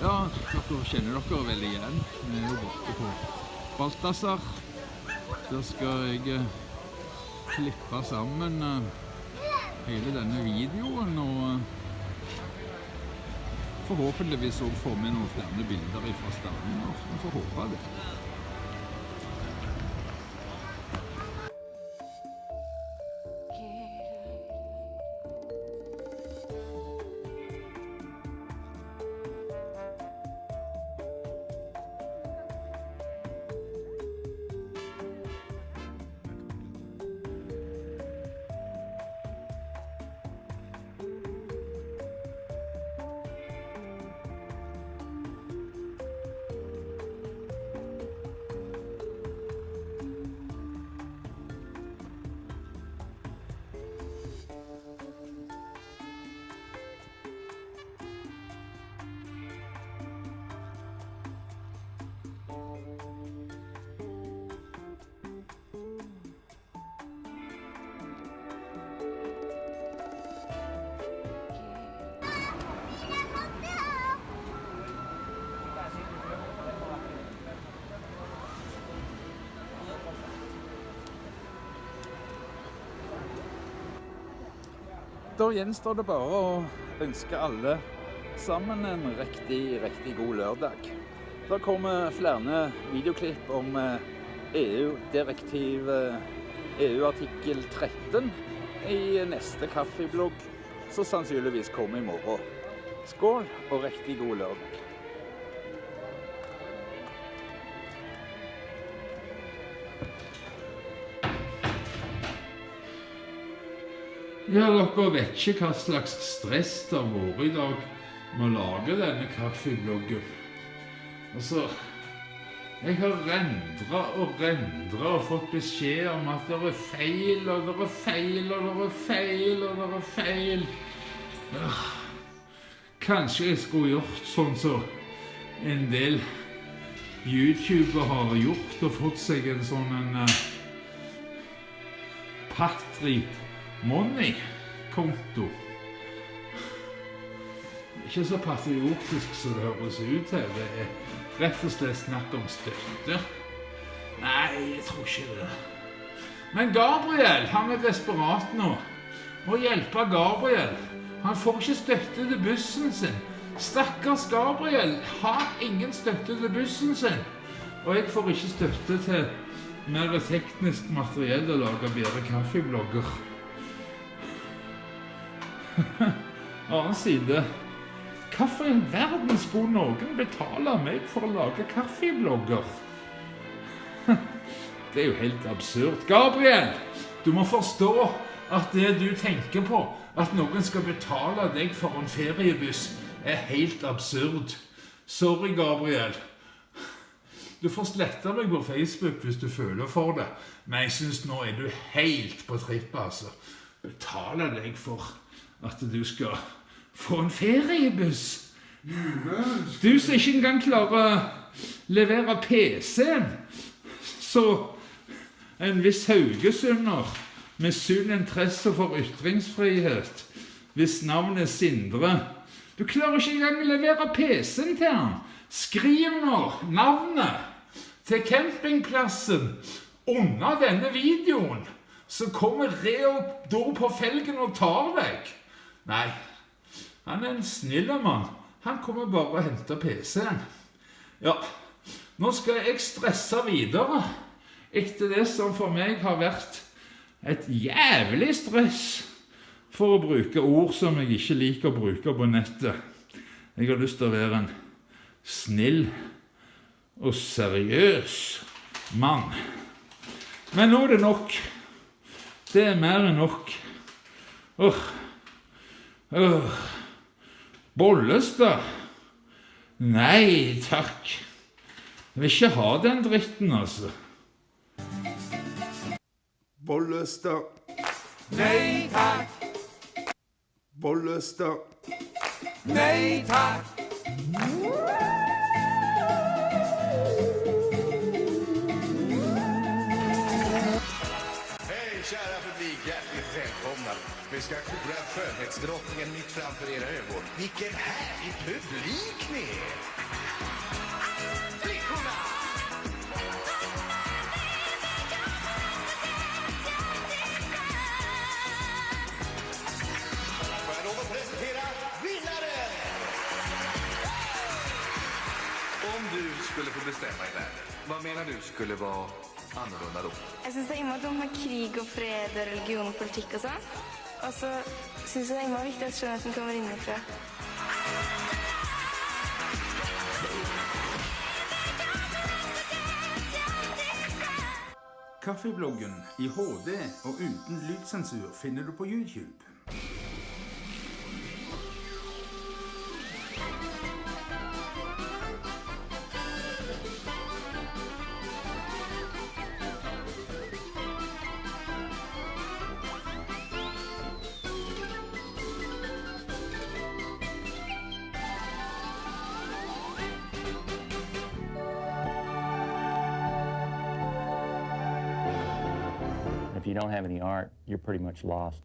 [SPEAKER 3] Ja, dere kjenner dere vel igjen. Vi jo borte på Balthazar. Der skal jeg klippe sammen hele denne videoen og forhåpentligvis også få med noen flere bilder fra Stavanger. Vi får håpe det. Da gjenstår det bare å ønske alle sammen en riktig god lørdag. Da kommer flere videoklipp om EU-direktiv, EU-artikkel 13 i neste kaffeblogg, som sannsynligvis kommer i morgen. Skål og riktig god lørdag. Ja, dere vet ikke hva slags stress det har vært i dag med å lage denne kaffebloggen. Altså, jeg har rendret og fått beskjed om at det er feil, og det er feil, og det er feil, og det er feil. Kanskje jeg skulle gjort sånn som en del YouTuber har gjort, og fått seg en sånn Money-konto. Ikke så patriotisk som det høres ut her. Det er rett og slett snakk om støtte. Nei, jeg tror ikke det. Men Gabriel, han er desperat nå. Må hjelpe Gabriel. Han får ikke støtte til bussen sin. Stakkars Gabriel har ingen støtte til bussen sin. Og jeg får ikke støtte til mer teknisk materiell å lage bedre kaffeblogger. Annen side. Hvorfor i verden skulle noen betale meg for å lage kaffeblogger? Det er jo helt absurd. Gabriel, du må forstå at det du tenker på, at noen skal betale deg for en feriebuss, er helt absurd. Sorry, Gabriel. Du får slette meg på Facebook hvis du føler for det, men jeg synes nå er du helt på trippet, altså. Betale deg for at du skal få en feriebuss. Du som ikke engang klarer å levere PC-en, så en viss haugesunder med sunn interesse for ytringsfrihet, hvis navnet er Sindre. Du klarer ikke engang å levere PC-en til han. Skriv nå navnet til campingplassen under denne videoen, så kommer Reodor på felgen og tar deg. Nei, han er en snille mann. Han kommer bare og henter PC-en. Ja, nå skal jeg stresse videre etter det som for meg har vært et jævlig stress, for å bruke ord som jeg ikke liker å bruke på nettet. Jeg har lyst til å være en snill og seriøs mann. Men nå er det nok. Det er mer enn nok. Bollestad? Nei, takk. Jeg vil ikke ha den dritten, altså.
[SPEAKER 5] Bollestad.
[SPEAKER 9] Nei takk.
[SPEAKER 5] Bollestad.
[SPEAKER 9] Nei takk. Hej kära publik, hjärtligt välkomna. Vi ska kora skönhetsdrottningen mitt framför era ögon. Vilken härlig publik ni är! Flickorna! Får jag lov att presentera vinnaren?
[SPEAKER 15] Om du skulle få bestämma i världen, vad menar du skulle vara annorlunda då?
[SPEAKER 16] Jeg synes det er innmari om med krig og fred og religion og politikk og sånn. Og så synes jeg det er innmari viktig at skjønnheten kommer innenfra.
[SPEAKER 17] Kaffebloggen i HD og uten lydsensur finner du på YouTube.
[SPEAKER 18] If you don't have any art, you're pretty much lost.